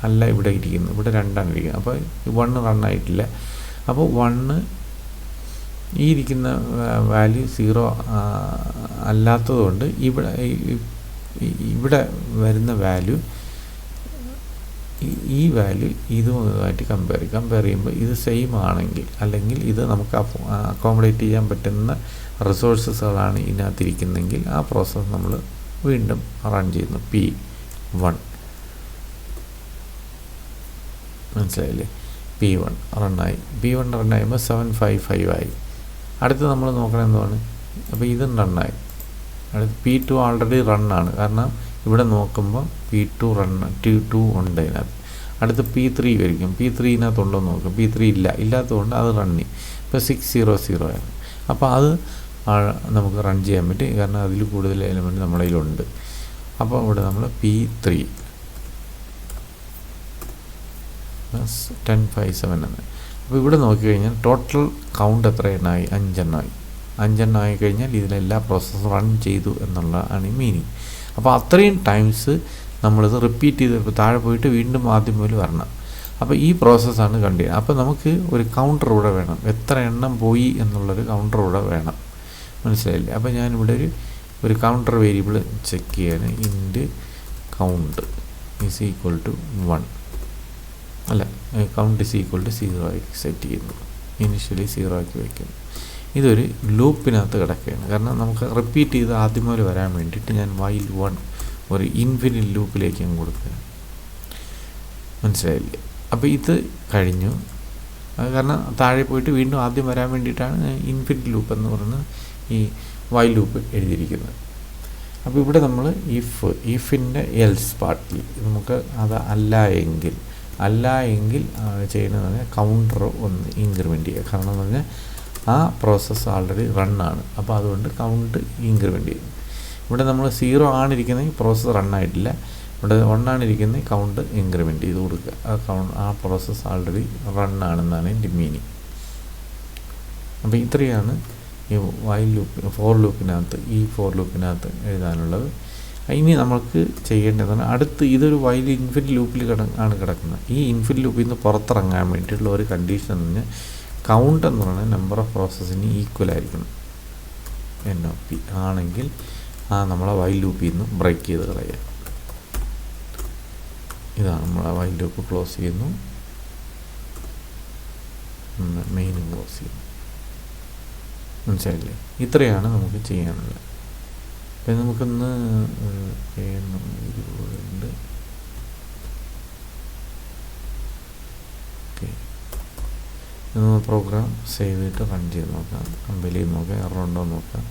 അല്ല ഇവിടെ ഇരിക്കുന്നത്. ഇവിടെ 2 ആണ് ഇരിക്കുന്നത്. അപ്പോൾ 1 റണ്ണായിട്ടില്ല. അപ്പോൾ 1 ഈ ഇരിക്കുന്ന വാല്യൂ 0 അല്ലാത്തതുകൊണ്ട് ഇവിടെ വരുന്ന വാല്യൂ ഈ വാല്യൂ ഇതുമായിട്ട് കമ്പയർ ചെയ്യുമ്പോൾ ഇത് സെയിം ആണെങ്കിൽ, അല്ലെങ്കിൽ ഇത് നമുക്ക് അക്കോമഡേറ്റ് ചെയ്യാൻ പറ്റുന്ന റിസോഴ്സസുകളാണ് ഇതിനകത്തിരിക്കുന്നതെങ്കിൽ ആ പ്രോസസ്സ് നമ്മൾ വീണ്ടും റൺ ചെയ്യുന്നു. P1 മനസ്സിലായില്ലേ? P1 റണ്ണായുമ്പോൾ 755 ആയി. അടുത്ത് നമ്മൾ നോക്കണമെന്നാണ്. അപ്പോൾ ഇതും റണ്ണായി. അടുത്ത് P2 ഓൾറെഡി റണ്ണാണ്. കാരണം ഇവിടെ നോക്കുമ്പോൾ P2 ഉണ്ട് അതിനകത്ത്. അടുത്ത് P3 വരിക്കും. P3-നകത്തുണ്ടോ നോക്കും. P3 ഇല്ലാത്തതുകൊണ്ട് അത് റണ്ണി. ഇപ്പോൾ 600 ആണ്. അപ്പോൾ അത് നമുക്ക് റൺ ചെയ്യാൻ പറ്റും. കാരണം അതിൽ കൂടുതൽ എലമെൻറ്റ് നമ്മുടെ കയ്യിലുണ്ട്. അപ്പോൾ ഇവിടെ നമ്മൾ P3 1057 എന്ന്. അപ്പോൾ ഇവിടെ നോക്കിക്കഴിഞ്ഞാൽ ടോട്ടൽ കൗണ്ട് എത്ര എണ്ണമായി? 5 എണ്ണമായി. 5 എണ്ണമായി കഴിഞ്ഞാൽ ഇതിലെല്ലാ പ്രോസസ്സും റൺ ചെയ്തു എന്നുള്ളതാണ് മീനിങ്. അപ്പോൾ അത്രയും ടൈംസ് നമ്മളിത് റിപ്പീറ്റ് ചെയ്ത് താഴെ പോയിട്ട് വീണ്ടും ആദ്യം മുതൽ വരണം. അപ്പോൾ ഈ പ്രോസസ്സാണ് കണ്ടിന്യൂ. അപ്പോൾ നമുക്ക് ഒരു കൗണ്ടർ ഇവിടെ വേണം. എത്ര എണ്ണം പോയി എന്നുള്ളൊരു കൗണ്ടർ ഇവിടെ വേണം. മനസ്സിലായില്ലേ? അപ്പോൾ ഞാനിവിടെ ഒരു കൗണ്ടർ വേരിയബിൾ ചെക്ക് ചെയ്യാൻ int count is equal to 1 count is equal to 0 ആയി സെറ്റ് ചെയ്യുന്നു. ഇനിഷ്യലി 0 ആക്കി വയ്ക്കുന്നു. ഇതൊരു ലൂപ്പിനകത്ത് കിടക്കുകയാണ്. കാരണം നമുക്ക് റിപ്പീറ്റ് ചെയ്ത് ആദ്യം മുതൽ വരാൻ വേണ്ടിയിട്ട് ഞാൻ while 1 ഒരു ഇൻഫിനിറ്റ് ലൂപ്പിലേക്ക് ഞാൻ കൊടുക്കുകയാണ്. മനസ്സിലായില്ലേ? അപ്പോൾ ഇത് കഴിഞ്ഞു. കാരണം താഴെ പോയിട്ട് വീണ്ടും ആദ്യം വരാൻ വേണ്ടിയിട്ടാണ് ഇൻഫിനിറ്റ് ലൂപ്പ് എന്ന് പറയുന്നത് ഈ while ലൂപ്പ് എഴുതിയിരിക്കുന്നത്. അപ്പോൾ ഇവിടെ നമ്മൾ ഇഫിൻ്റെ എൽസ് പാർട്ടിൽ നമുക്ക് അത് അല്ല എങ്കിൽ ചെയ്യുന്നതെന്ന് പറഞ്ഞാൽ കൗണ്ടർ ഒന്ന് ഇൻക്രിമെൻറ്റ് ചെയ്യുക. കാരണം എന്ന് പറഞ്ഞാൽ ആ പ്രോസസ്സ് ആൾറെഡി റണ്ണാണ്. അപ്പോൾ അതുകൊണ്ട് കൗണ്ട് ഇൻക്രിമെൻറ്റ് ചെയ്യും. ഇവിടെ നമ്മൾ 0 ആണിരിക്കുന്നതെങ്കിൽ പ്രോസസ്സ് റണ്ണായിട്ടില്ല. ഇവിടെ 1 ആണിരിക്കുന്നത് കൗണ്ട് ഇൻക്രിമെൻറ്റ് ചെയ്ത് കൊടുക്കുക. ആ പ്രോസസ്സ് ആൾറെഡി റണ്ണാണെന്നാണ് എൻ്റെ മീനിങ്. അപ്പോൾ ഇത്രയാണ് ഈ while ലൂപ്പ് ഫോർ ലൂപ്പിനകത്ത് എഴുതാനുള്ളത്. ഇനി നമുക്ക് ചെയ്യേണ്ടതാണ് അടുത്ത് ഇതൊരു while ഇൻഫിനിറ്റ് ലൂപ്പിൽ ആണ് കിടക്കുന്നത്. ഈ ഇൻഫിനിറ്റ് ലൂപ്പിൽ നിന്ന് പുറത്തിറങ്ങാൻ വേണ്ടിയിട്ടുള്ള ഒരു കണ്ടീഷൻ എന്ന് പറഞ്ഞാൽ കൗണ്ട് എന്ന് പറയുന്നത് നമ്പർ ഓഫ് പ്രോസസ്സിന് ഈക്വൽ ആയിരിക്കണം. NOP ആണെങ്കിൽ നമ്മളെ വൈൽ ലൂപ്പിൽ നിന്ന് ബ്രേക്ക് ചെയ്ത് കളയുക. ഇതാണ് നമ്മളെ വൈൽ ലൂപ്പ് ക്ലോസ് ചെയ്യുന്നു, മെയിൻ ക്ലോസ് ചെയ്യുന്നു. മനസ്സിലായില്ലേ? ഇത്രയാണ് നമുക്ക് ചെയ്യാനുള്ളത്. അപ്പം നമുക്കൊന്ന് ഉണ്ട്. ഓക്കെ, പ്രോഗ്രാം സേവ് ചെയ്തിട്ട് റൺ ചെയ്ത് നോക്കാം, കമ്പൈൽ ചെയ്ത് നോക്കാം, എറർ ഉണ്ടോ എന്ന് നോക്കാം.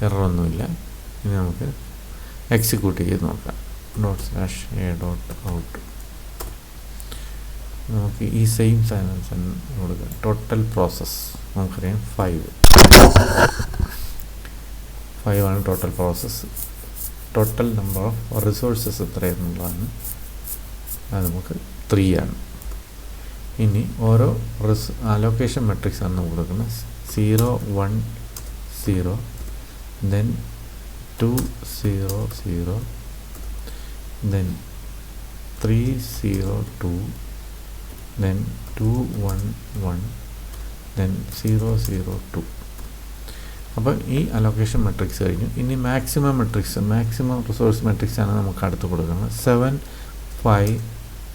എററൊന്നുമില്ല. ഇനി നമുക്ക് എക്സിക്യൂട്ട് ചെയ്ത് നോക്കാം. .a.out. നമുക്ക് ഈ സെയിം സാധനം കൊടുക്കാം. ടോട്ടൽ പ്രോസസ്സ് നമുക്കറിയാം 5 ആണ് total process. Total number of resources എത്രയെന്നുള്ളതാണ്, അത് നമുക്ക് 3 ആണ്. ഇനി ഓരോ അലോക്കേഷൻ മെട്രിക്സ് ആണ് കൊടുക്കുന്നത്. 0 1 0, then 2 0 0, then 3 0 2, then 2 1 1, then 0 0 2. അപ്പോൾ ഈ അലോക്കേഷൻ മെട്രിക്സ് കഴിഞ്ഞു. ഇനി മാക്സിമം റിസോഴ്സ് മെട്രിക്സ് ആണ് നമുക്ക് അടുത്ത് കൊടുക്കുന്നത്. 7 5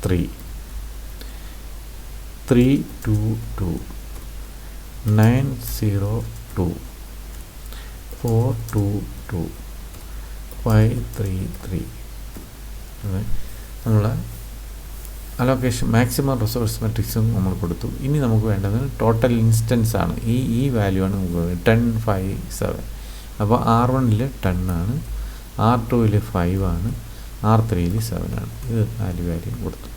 3, 3 2 2, 9 0 2, 4 2 2, 5 3 3. നമ്മളെ അലോക്കേഷൻ മാക്സിമം റിസോഴ്സ് മെട്രിക്സും നമ്മൾ കൊടുത്തു. ഇനി നമുക്ക് വേണ്ടത് ടോട്ടൽ ഇൻസ്റ്റൻസ് ആണ്. ഈ വാല്യൂ ആണ് നമുക്ക് 10 5 7. അപ്പോൾ R1 10 ആണ്, R2 5 ആണ്, R3 7 ആണ്. ഇത് വാല്യൂ കൊടുത്തു.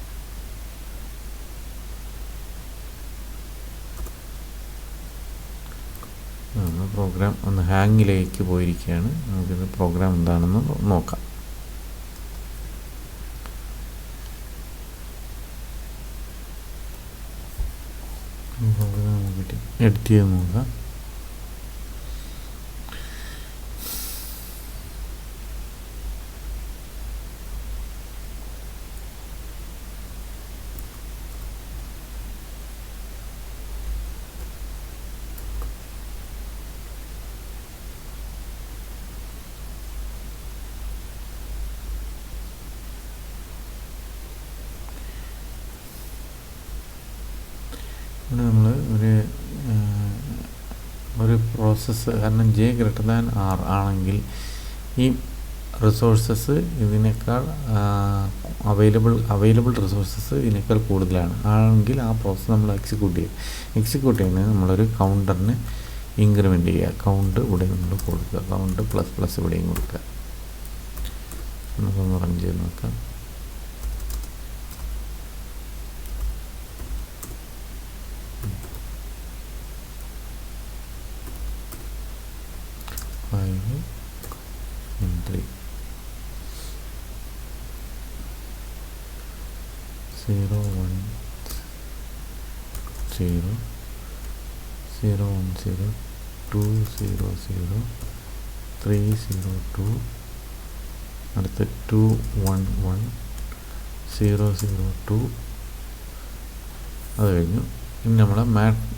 പ്രോഗ്രാം ഒന്ന് ഹാങ്ങിലേക്ക് പോയിരിക്കുകയാണ്. നമുക്കിത് പ്രോഗ്രാം എന്താണെന്ന് നോക്കാം. എഡിറ്റ് ചെയ്ത് നോക്കാം. നമ്മൾ ഒരു പ്രോസസ്സ്, കാരണം J greater than R ആണെങ്കിൽ ഈ റിസോഴ്സസ് ഇതിനേക്കാൾ അവൈലബിൾ റിസോഴ്സസ് ഇതിനേക്കാൾ കൂടുതലാണ് ആണെങ്കിൽ ആ പ്രോസസ്സ് നമ്മൾ എക്സിക്യൂട്ട് ചെയ്യുന്നത് നമ്മളൊരു കൗണ്ടറിന് ഇൻക്രിമെൻ്റ് ചെയ്യുക. കൗണ്ട് ഇവിടെ നമ്മൾ കൊടുക്കുക, കൗണ്ട് ++ ഇവിടെയും കൊടുക്കുക. നമുക്കൊന്ന് റൺ ചെയ്ത് നോക്കാം. Zero 1 0 0 1 0 2 0 0 3 0 2, അടുത്ത 2 1 1 0 0 2. അത് കഴിഞ്ഞു. ഇനി നമ്മളെ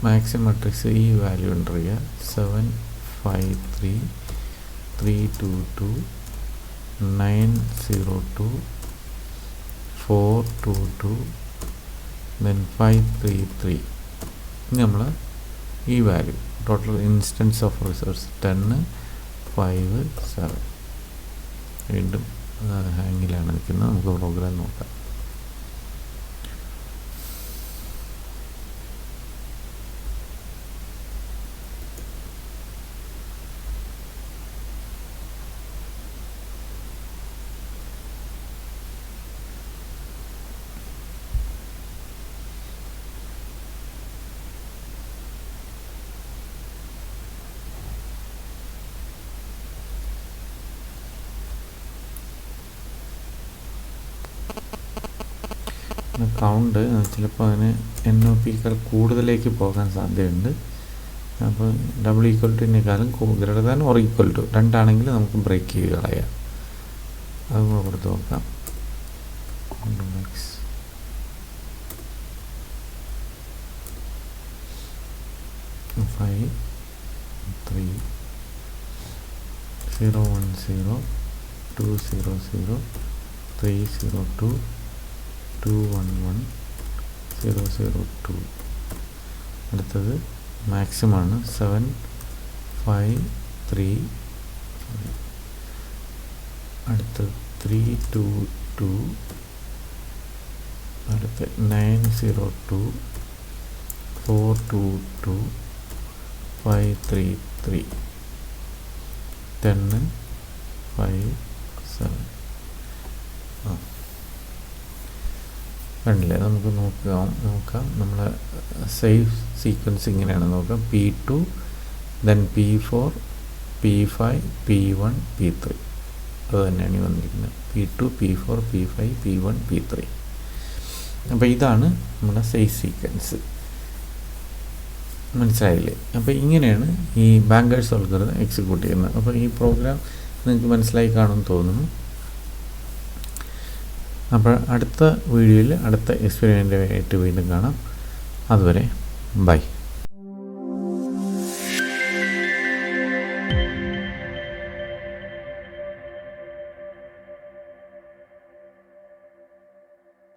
മാക്സിമം മെട്രിക്സ് ഈ വാല്യൂ എൻ്റർ ചെയ്യുക. 7 5 3 3 2 2, 9 0 2, 4 2 2, then 5 3 3. ഇനി നമ്മൾ ഈ value total instance of resource 10 5 7. വീണ്ടും ഹാങ്ങിലാണ് നിൽക്കുന്നത്. നമുക്ക് പ്രോഗ്രാം നോക്കാം. കൗണ്ട് ചിലപ്പോൾ അതിന് NOPയേക്കാൾ കൂടുതലേക്ക് പോകാൻ സാധ്യതയുണ്ട്. അപ്പോൾ ===, > 2 ആണെങ്കിൽ നമുക്ക് ബ്രേക്ക് ചെയ്ത് കളയാം. അതും കൂടെ കൊടുത്ത് നോക്കാം. നെക്സ്റ്റ് 5 3 0 1 0 2 0 0 3 0 2 2 1 1 0 0 2. അടുത്തത് മാക്സിമാണ് 7 5 3. അടുത്ത 3 2 2. അടുത്ത 9 0 2 4 2 2 5 3 3 10 5 7. കണ്ടില്ലേ? നമുക്ക് നോക്കാം നമ്മളെ സേവ് സീക്വൻസ് ഇങ്ങനെയാണ് നോക്കാം. P2 then P4 P5 P1 P3. അത് തന്നെയാണ് ഈ വന്നിരിക്കുന്നത്. P2 P4 P5 P1 P3. അപ്പോൾ ഇതാണ് നമ്മുടെ സേവ് സീക്വൻസ്. മനസ്സിലായില്ലേ? അപ്പോൾ ഇങ്ങനെയാണ് ഈ ബാങ്കേഴ്സ് അൽഗോരിതം എക്സിക്യൂട്ട് ചെയ്യുന്നത്. അപ്പോൾ ഈ പ്രോഗ്രാം നിങ്ങൾക്ക് മനസ്സിലായി കാണുമെന്ന് തോന്നുന്നു. അപ്പോൾ അടുത്ത വീഡിയോയിൽ അടുത്ത എക്സ്പെരിമെൻ്റായിട്ട് വീണ്ടും കാണാം. അതുവരെ ബൈ.